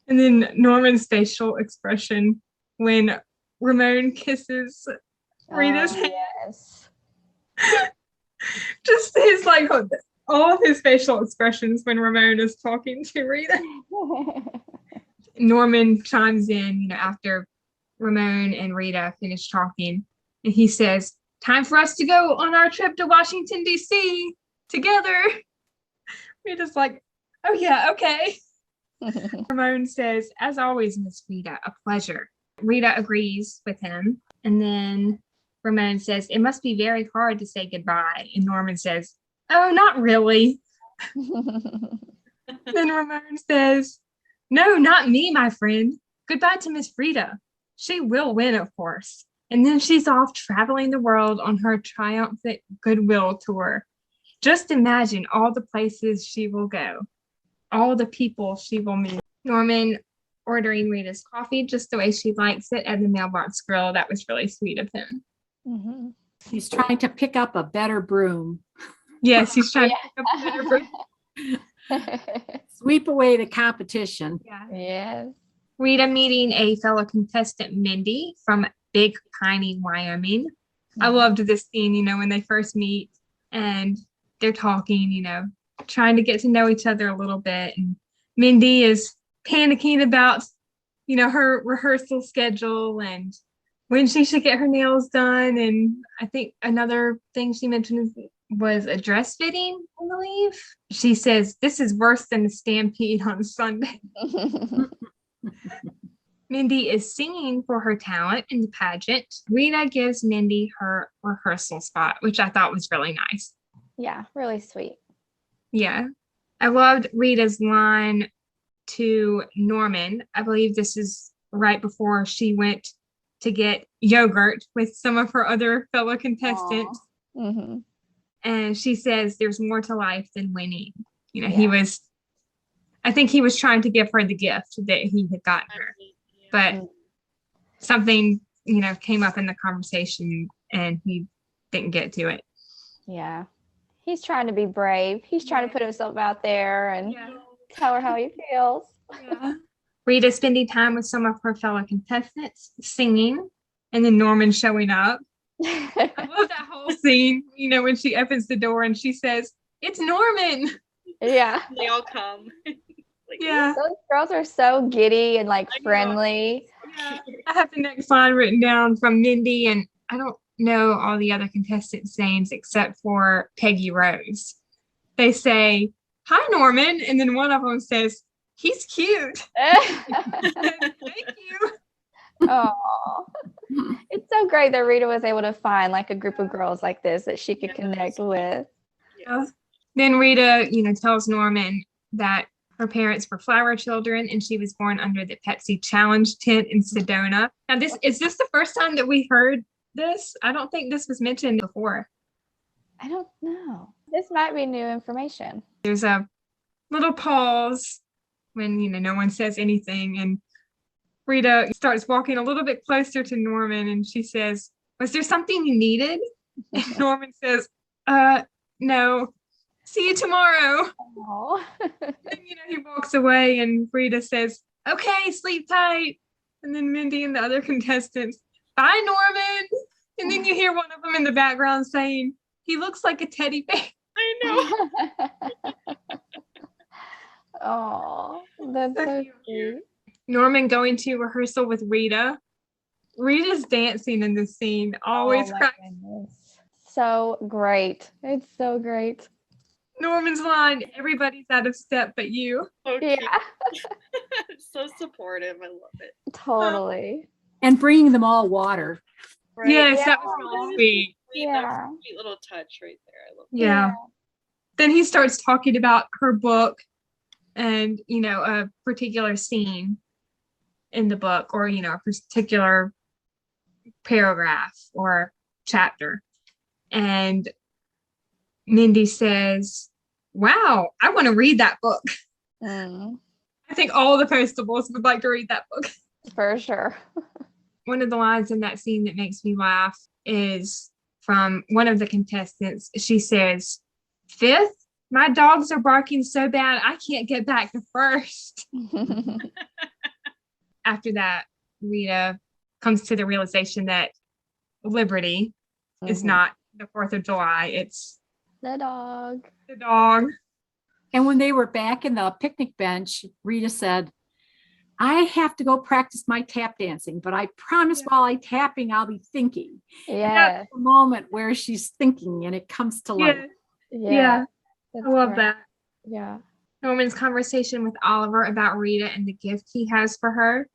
S4: then Norman's facial expression when Ramon kisses Rita's hand.
S1: Yes.
S4: Just his like all of his facial expressions when Ramon is talking to Rita. Norman chimes in, after Ramon and Rita finish talking, and he says, "Time for us to go on our trip to Washington, D.C. together." Rita's like, "Oh yeah, okay." Ramon says, "As always, Miss Rita, a pleasure." Rita agrees with him. And then Ramon says, "It must be very hard to say goodbye." And Norman says, "Oh, not really." Then Ramon says, "No, not me, my friend. Goodbye to Miss Rita. She will win, of course. And then she's off traveling the world on her triumphant goodwill tour. Just imagine all the places she will go, all the people she will meet." Norman ordering Rita's coffee just the way she likes it at the mailbox grill. That was really sweet of him.
S5: He's trying to pick up a better broom.
S4: Yes, he's trying to pick up a better broom.
S5: Sweep away the competition.
S4: Yeah.
S1: Yes.
S4: Rita meeting a fellow contestant, Mindy, from Big Piney, Wyoming. I loved this scene, when they first meet and they're talking, trying to get to know each other a little bit. And Mindy is panicking about, her rehearsal schedule and when she should get her nails done. And I think another thing she mentioned was a dress fitting, I believe. She says, "This is worse than the stampede on Sunday." Mindy is singing for her talent in the pageant. Rita gives Mindy her rehearsal spot, which I thought was really nice.
S1: Yeah, really sweet.
S4: Yeah. I loved Rita's line to Norman. I believe this is right before she went to get yogurt with some of her other fellow contestants.
S1: Mm-hmm.
S4: And she says, "There's more to life than winning."
S1: Yeah.
S4: I think he was trying to give her the gift that he had gotten her. But something, came up in the conversation and he didn't get to it.
S1: Yeah. He's trying to be brave. He's trying to put himself out there and tell her how he feels.
S4: Yeah. Rita spending time with some of her fellow contestants, singing, and then Norman showing up. I love that whole scene, when she opens the door and she says, "It's Norman."
S1: Yeah.
S6: They all come.
S4: Yeah.
S1: Those girls are so giddy and friendly.
S4: Yeah. I have the next line written down from Mindy, and I don't know all the other contestants' names except for Peggy Rose. They say, "Hi, Norman." And then one of them says, "He's cute." Thank you.
S1: Oh, it's so great that Rita was able to find a group of girls like this that she could connect with.
S4: Yeah. Then Rita, tells Norman that her parents were flower children and she was born under the Pepsi Challenge tent in Sedona. Now, is this the first time that we heard this? I don't think this was mentioned before.
S1: I don't know. This might be new information.
S4: There's a little pause when, no one says anything. And Rita starts walking a little bit closer to Norman and she says, "Was there something you needed?" And Norman says, "No. See you tomorrow."
S1: Oh.
S4: And, he walks away and Rita says, "Okay, sleep tight." And then Mindy and the other contestants, "Bye, Norman." And then you hear one of them in the background saying, "He looks like a teddy bear."
S6: I know.
S1: Oh, that's so cute.
S4: Norman going to rehearsal with Rita. Rita's dancing in this scene always cracks.
S1: So great. It's so great.
S4: Norman's line, "Everybody's out of step but you."
S6: Okay.
S1: Yeah.
S6: So supportive. I love it.
S1: Totally.
S5: And bringing them all water.
S6: Right?
S4: Yes,
S1: Yeah.
S4: that was really sweet.
S1: Yeah.
S6: That's a sweet little touch right there. I love it.
S4: Yeah. Then he starts talking about her book and, a particular scene in the book or, a particular paragraph or chapter. And Mindy says, "Wow, I want to read that book."
S1: Mm,
S4: I think all the Postables would like to read that book.
S1: for sure.
S4: One of the lines in that scene that makes me laugh is from one of the contestants. She says, "Fifth my dogs are barking so bad, I can't get back to first. After that, Rita comes to the realization that Liberty is not the 4th of July. It's
S1: The dog.
S4: the dog.
S5: And when they were back in the picnic bench, Rita said, I have to go practice my tap dancing, but I promise while I'm tapping, I'll be thinking.
S1: Yeah.
S5: The moment where she's thinking and it comes to life.
S4: Yeah.
S1: That's
S4: I love
S1: great.
S4: that.
S1: Yeah.
S4: Norman's conversation with Oliver about Rita and the gift he has for her.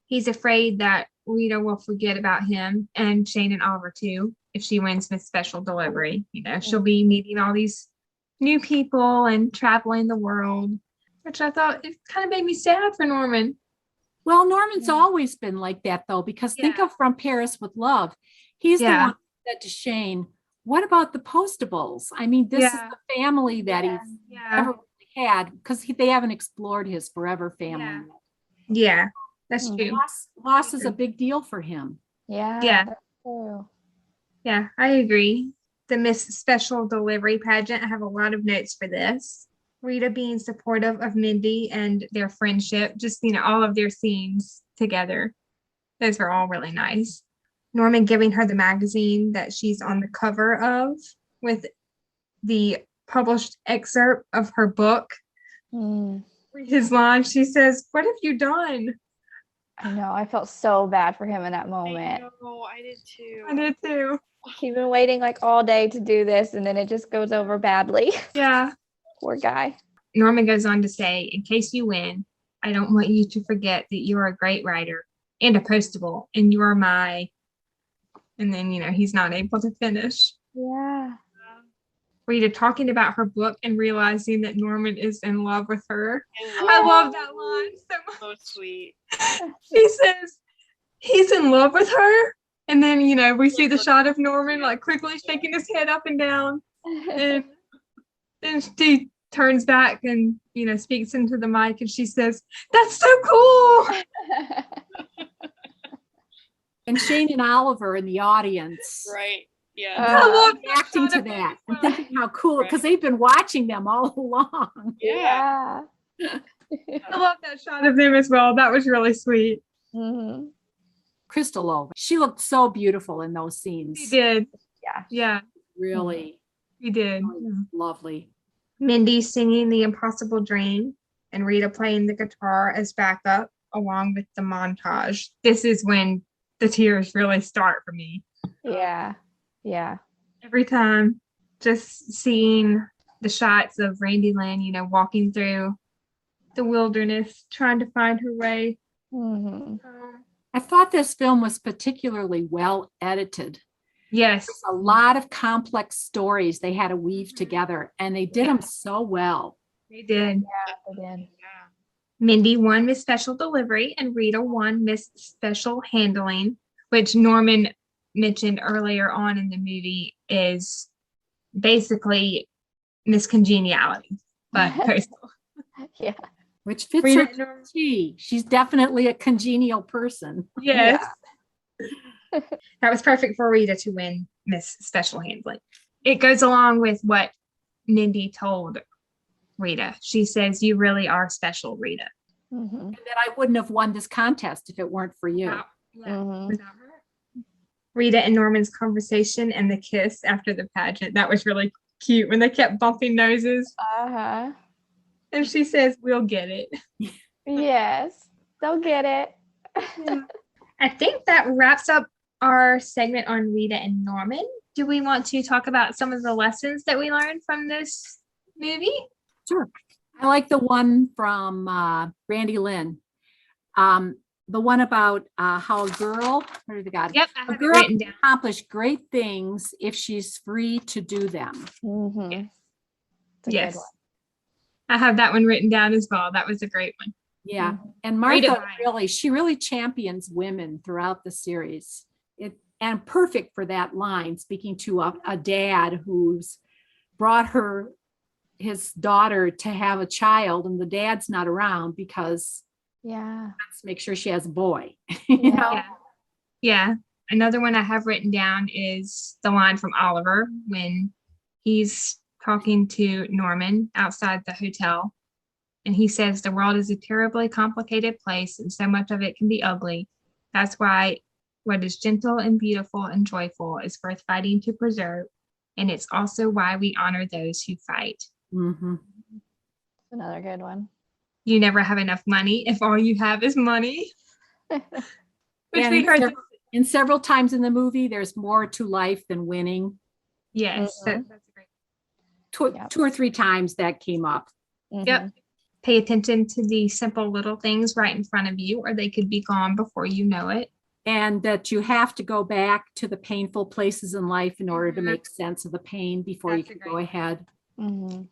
S4: He's afraid that Rita will forget about him, and Shane and Oliver too, if she wins Miss Special Delivery. You know, she'll be meeting all these new people and traveling the world, which I thought it kind of made me sad for Norman.
S5: Well, Norman's always been like that, though, because think of From Paris with Love. He's the one who said to Shane, what about the Postables? I mean, this is the family that he's ever really had, because they haven't explored his forever family.
S4: Yeah, that's true.
S5: Loss is a big deal for him.
S1: Yeah. That's true.
S4: Yeah, I agree. The Miss Special Delivery pageant, I have a lot of notes for this. Rita being supportive of Mindy and their friendship, just, you know, all of their scenes together. Those were all really nice. Norman giving her the magazine that she's on the cover of with the published excerpt of her book. His line, she says, what have you done?
S1: I know. I felt so bad for him in that moment.
S6: I did too.
S4: I did too.
S1: He's been waiting like all day to do this, and then it just goes over badly.
S4: Yeah.
S1: Poor guy.
S4: Norman goes on to say, in case you win, I don't want you to forget that you're a great writer and a postable, and you are my, and then, you know, he's not able to finish.
S1: Yeah.
S4: Rita talking about her book and realizing that Norman is in love with her. I love that line so much.
S6: So sweet.
S4: She says he's in love with her. And then, you know, we see the shot of Norman like quickly shaking his head up and down. And then she turns back and, you know, speaks into the mic and she says, that's so cool.
S5: And Shane and Oliver in the audience.
S6: Right. Yeah.
S4: I love
S5: Reacting to that and thinking how cool, because they've been watching them all along.
S6: Yeah.
S4: I love that shot of them as well. That was really sweet.
S5: Crystal Over. She looked so beautiful in those scenes.
S4: She did.
S1: Yeah.
S4: Yeah.
S5: Really,
S4: She did.
S5: lovely.
S4: Mindy singing The Impossible Dream and Rita playing the guitar as backup along with the montage. This is when the tears really start for me.
S1: Yeah. Yeah.
S4: Every time, just seeing the shots of Randy Lynn, you know, walking through the wilderness, trying to find her way.
S5: I thought this film was particularly well edited.
S4: Yes.
S5: A lot of complex stories they had to weave together, and they did them so well.
S4: They did.
S1: They did.
S4: Mindy won Miss Special Delivery and Rita won Miss Special Handling, which Norman mentioned earlier on in the movie is basically Miss Congeniality, but Postal.
S1: Yeah.
S5: Which fits
S4: Rita
S5: her. She's definitely a congenial person.
S4: Yes. That was perfect for Rita to win Miss Special Handling. It goes along with what Mindy told Rita. She says, you really are special, Rita.
S5: And that I wouldn't have won this contest if it weren't for you.
S4: Without her. Rita and Norman's conversation and the kiss after the pageant. That was really cute when they kept bumping noses. And she says, we'll get it.
S1: Yes. They'll get it.
S4: I think that wraps up our segment on Rita and Norman. Do we want to talk about some of the lessons that we learned from this movie?
S5: Sure. I like the one from Randy Lynn. The one about how a girl, where did God?
S4: Yep, I
S5: A
S4: have it
S5: girl
S4: written
S5: can
S4: down.
S5: accomplish great things if she's free to do them.
S1: It's a good
S4: Yes.
S1: one.
S4: I have that one written down as well. That was a great one.
S5: Yeah. And
S4: Rita
S5: Martha
S4: Ryan.
S5: she really champions women throughout the series. And perfect for that line, speaking to a dad who's brought his daughter to have a child, and the dad's not around because let's make sure she has a boy. You know?
S4: Yeah. Another one I have written down is the line from Oliver when he's talking to Norman outside the hotel. And he says the world is a terribly complicated place and so much of it can be ugly. That's why what is gentle and beautiful and joyful is worth fighting to preserve. And it's also why we honor those who fight.
S5: Mhm.
S1: Another good one.
S4: You never have enough money if all you have is money. Which
S5: And
S4: we heard.
S5: in several times in the movie, there's more to life than winning.
S4: Yes,
S1: Mhm.
S4: that's great.
S5: Two, 2 or 3 times that came up.
S4: Yep. Pay attention to the simple little things right in front of you, or they could be gone before you know it.
S5: And that you have to go back to the painful places in life in order to
S4: Mhm.
S5: make sense of the pain before you
S4: That's a
S5: can go
S4: great
S5: ahead.
S1: Mm-hmm.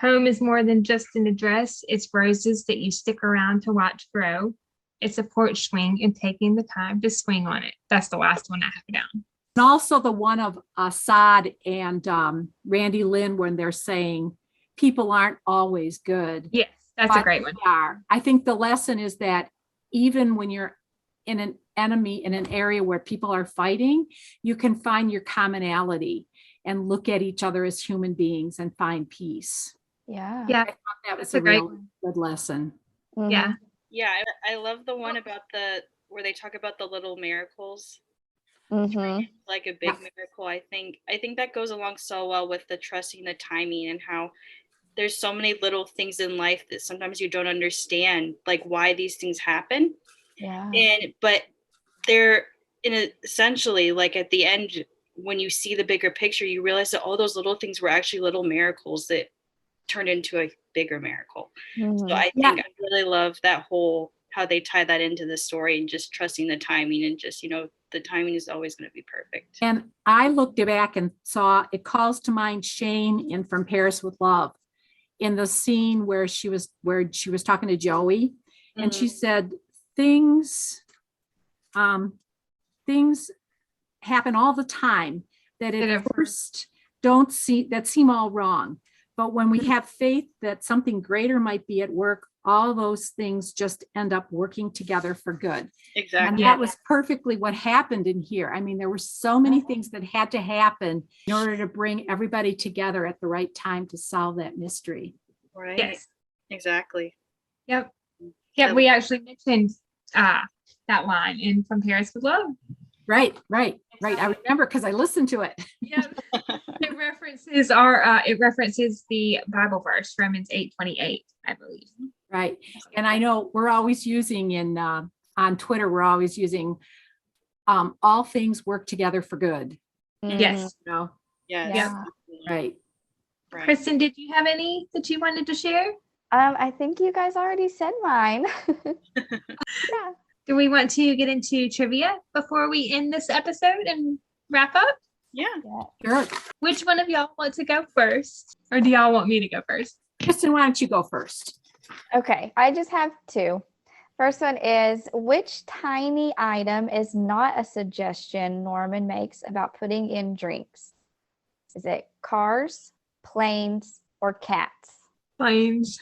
S4: Home is more than just an address. It's roses that you stick around to watch grow. It's a porch swing and taking the time to swing on it. That's the last one I have down.
S5: And also the one of Assad and Randy Lynn when they're saying people aren't always good.
S4: Yes, that's a
S5: but
S4: great one.
S5: they are. I think the lesson is that even when you're in an enemy in an area where people are fighting, you can find your commonality and look at each other as human beings and find peace.
S1: Yeah.
S4: Yeah,
S5: I thought that was
S4: that's a
S5: a
S4: great
S5: real
S4: one.
S5: good lesson.
S1: Mhm.
S4: Yeah.
S6: Yeah, I love the one about where they talk about the little miracles.
S1: Mhm.
S6: Like a big miracle. I think that goes along so well with the trusting the timing and how there's so many little things in life that sometimes you don't understand, like why these things happen.
S1: Yeah.
S6: But they're essentially like at the end, when you see the bigger picture, you realize that all those little things were actually little miracles that turned into a bigger miracle.
S1: Mhm.
S6: So I
S5: Yeah.
S6: think I really love that whole how they tie that into the story and just trusting the timing and just, the timing is always going to be perfect.
S5: And I looked back and saw it calls to mind Shane in From Paris with Love in the scene where she was talking to Joey and she said things happen all the time that
S4: That
S5: at
S4: are-
S5: first seem all wrong. But when we have faith that something greater might be at work, all those things just end up working together for good. And
S6: Exactly.
S5: that was perfectly what happened in here. I mean, there were so many things that had to happen in order to bring everybody together at the right time to solve that mystery.
S6: Right.
S4: Yes.
S6: Exactly.
S4: Yep. Yep. We actually mentioned that line in From Paris with Love.
S5: Right. I remember because I listened to it.
S4: Yep. It references the Bible verse, Romans 8:28, I believe.
S5: Right. And I know we're always using on Twitter, we're always using all things work together for good.
S4: Yes.
S5: You know?
S6: Yes.
S1: Yeah.
S5: Right.
S6: Right.
S4: Kristen, did you have any that you wanted to share?
S1: I think you guys already said mine. Yeah.
S4: Do we want to get into trivia before we end this episode and wrap up?
S6: Yeah.
S5: Sure.
S4: Which one of y'all want to go first? Or do y'all want me to go first?
S5: Kristen, why don't you go first?
S1: Okay, I just have two. First one is, which tiny item is not a suggestion Norman makes about putting in drinks? Is it cars, planes, or cats?
S4: Planes.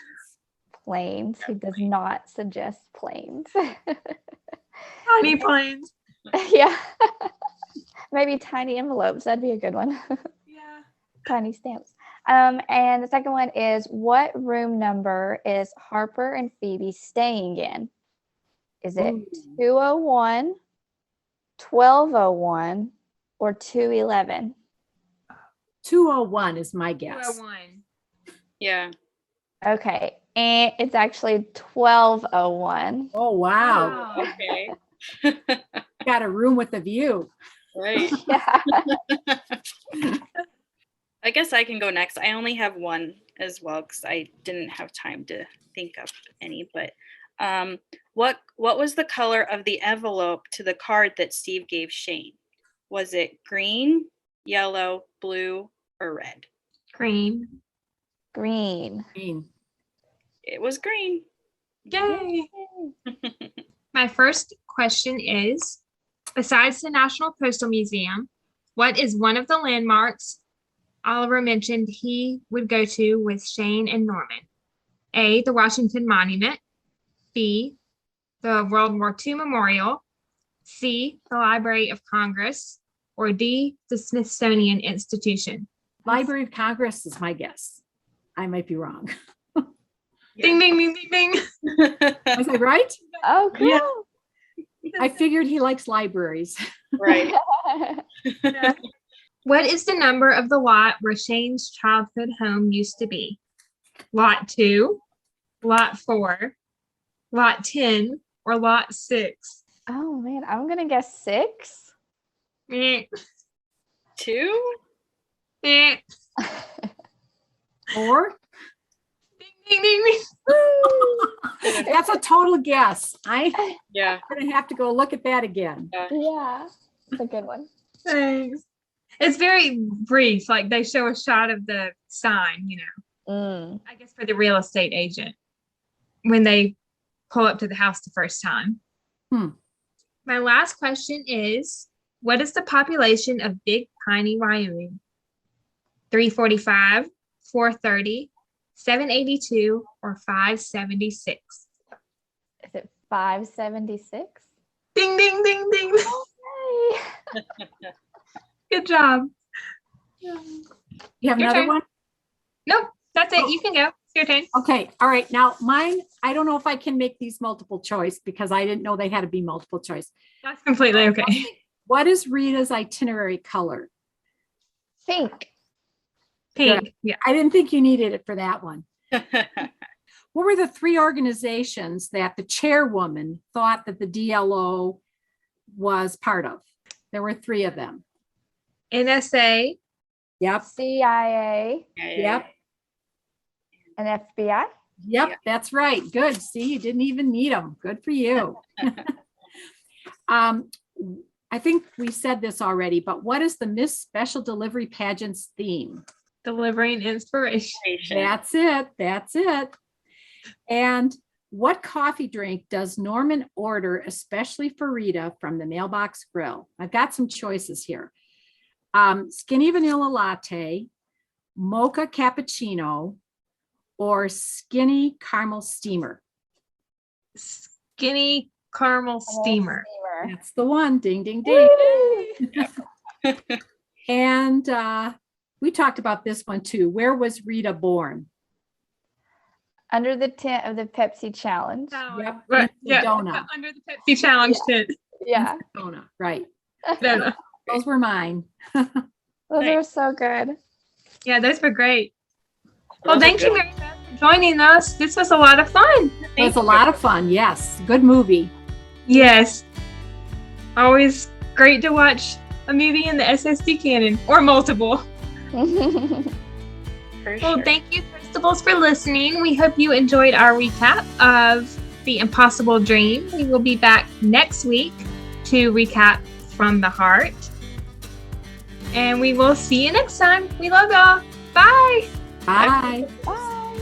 S1: Planes. He does not suggest planes.
S4: Tiny planes.
S1: Yeah. Maybe tiny envelopes. That'd be a good one.
S4: Yeah.
S1: Tiny stamps. And the second one is, what room number is Harper and Phoebe staying in? Is it 201, 1201, or 211?
S5: 201 is my guess.
S4: 201.
S6: Yeah.
S1: Okay, and it's actually 1201.
S5: Oh, wow.
S6: Okay.
S5: Got a room with a view.
S6: Right.
S1: Yeah.
S6: I guess I can go next. I only have one as well because I didn't have time to think of any. But what was the color of the envelope to the card that Steve gave Shane? Was it green, yellow, blue, or red?
S4: Green.
S1: Green.
S5: Green.
S6: It was green.
S4: Yay. My first question is, besides the National Postal Museum, what is one of the landmarks Oliver mentioned he would go to with Shane and Norman? A, the Washington Monument. B, the World War II Memorial. C, the Library of Congress. Or D, the Smithsonian Institution.
S5: Library of Congress is my guess. I might be wrong.
S4: Ding, ding, ding, ding, ding.
S5: Was I right?
S1: Oh, cool.
S6: Yeah.
S5: I figured he likes libraries.
S6: Right.
S4: What is the number of the lot where Shane's childhood home used to be? Lot 2, Lot 4, Lot 10, or Lot 6?
S1: Oh man, I'm gonna guess 6.
S4: Eh,
S6: 2?
S4: eh.
S5: 4?
S4: Ding, ding, ding, ding.
S5: That's a total guess. I'm
S6: Yeah.
S5: gonna have to go look at that again.
S1: Yeah, it's a good one.
S4: Thanks. It's very brief. Like they show a shot of the sign, I guess for the real estate agent when they pull up to the house the first time. My last question is, what is the population of Big Piney, Wyoming? 345, 430, 782, or 576?
S1: Is it 576?
S4: Ding, ding, ding, ding.
S1: Okay.
S4: Good job.
S5: You have
S4: Your
S5: another
S4: turn.
S5: one?
S4: Nope, that's it. You can go. It's your turn.
S5: Okay. All right. Now mine, I don't know if I can make these multiple choice because I didn't know they had to be multiple choice.
S4: That's completely okay.
S5: What is Rita's itinerary color?
S1: Pink.
S4: Pink. Yeah.
S5: I didn't think you needed it for that one. What were the 3 organizations that the chairwoman thought that the DLO was part of? There were 3 of them.
S4: NSA.
S5: Yep.
S1: CIA
S5: Yep.
S1: and FBI.
S5: Yep. That's right. Good. See, you didn't even need them. Good for you. I think we said this already, but what is the Miss Special Delivery Pageant's theme?
S4: Delivering inspiration.
S5: That's it. That's it. And what coffee drink does Norman order, especially for Rita, from the Mailbox Grill? I've got some choices here. Skinny vanilla latte, mocha cappuccino, or skinny caramel steamer.
S4: Skinny caramel steamer.
S5: That's the one. Ding, ding, ding.
S1: Woo!
S5: And we talked about this one too. Where was Rita born?
S1: Under the tent of the Pepsi challenge.
S5: Yep.
S4: Right,
S5: in
S4: yeah,
S5: Sedona.
S4: under the Pepsi challenge tent.
S1: Yeah,
S5: Sedona, right.
S4: No.
S5: Those were mine.
S1: those are so good.
S4: Yeah, those were great. Well,
S6: Those are
S4: thank you,
S6: good.
S4: Marybeth, for joining us. This was a lot of fun.
S5: It was a lot of fun. Yes. Good movie.
S4: Yes. Always great to watch a movie in the SSD canon or multiple.
S6: For
S4: Well,
S6: sure.
S4: thank you, Postables, for listening. We hope you enjoyed our recap of The Impossible Dream. We will be back next week to recap From the Heart. And we will see you next time. We love y'all. Bye.
S5: Bye.
S1: Bye.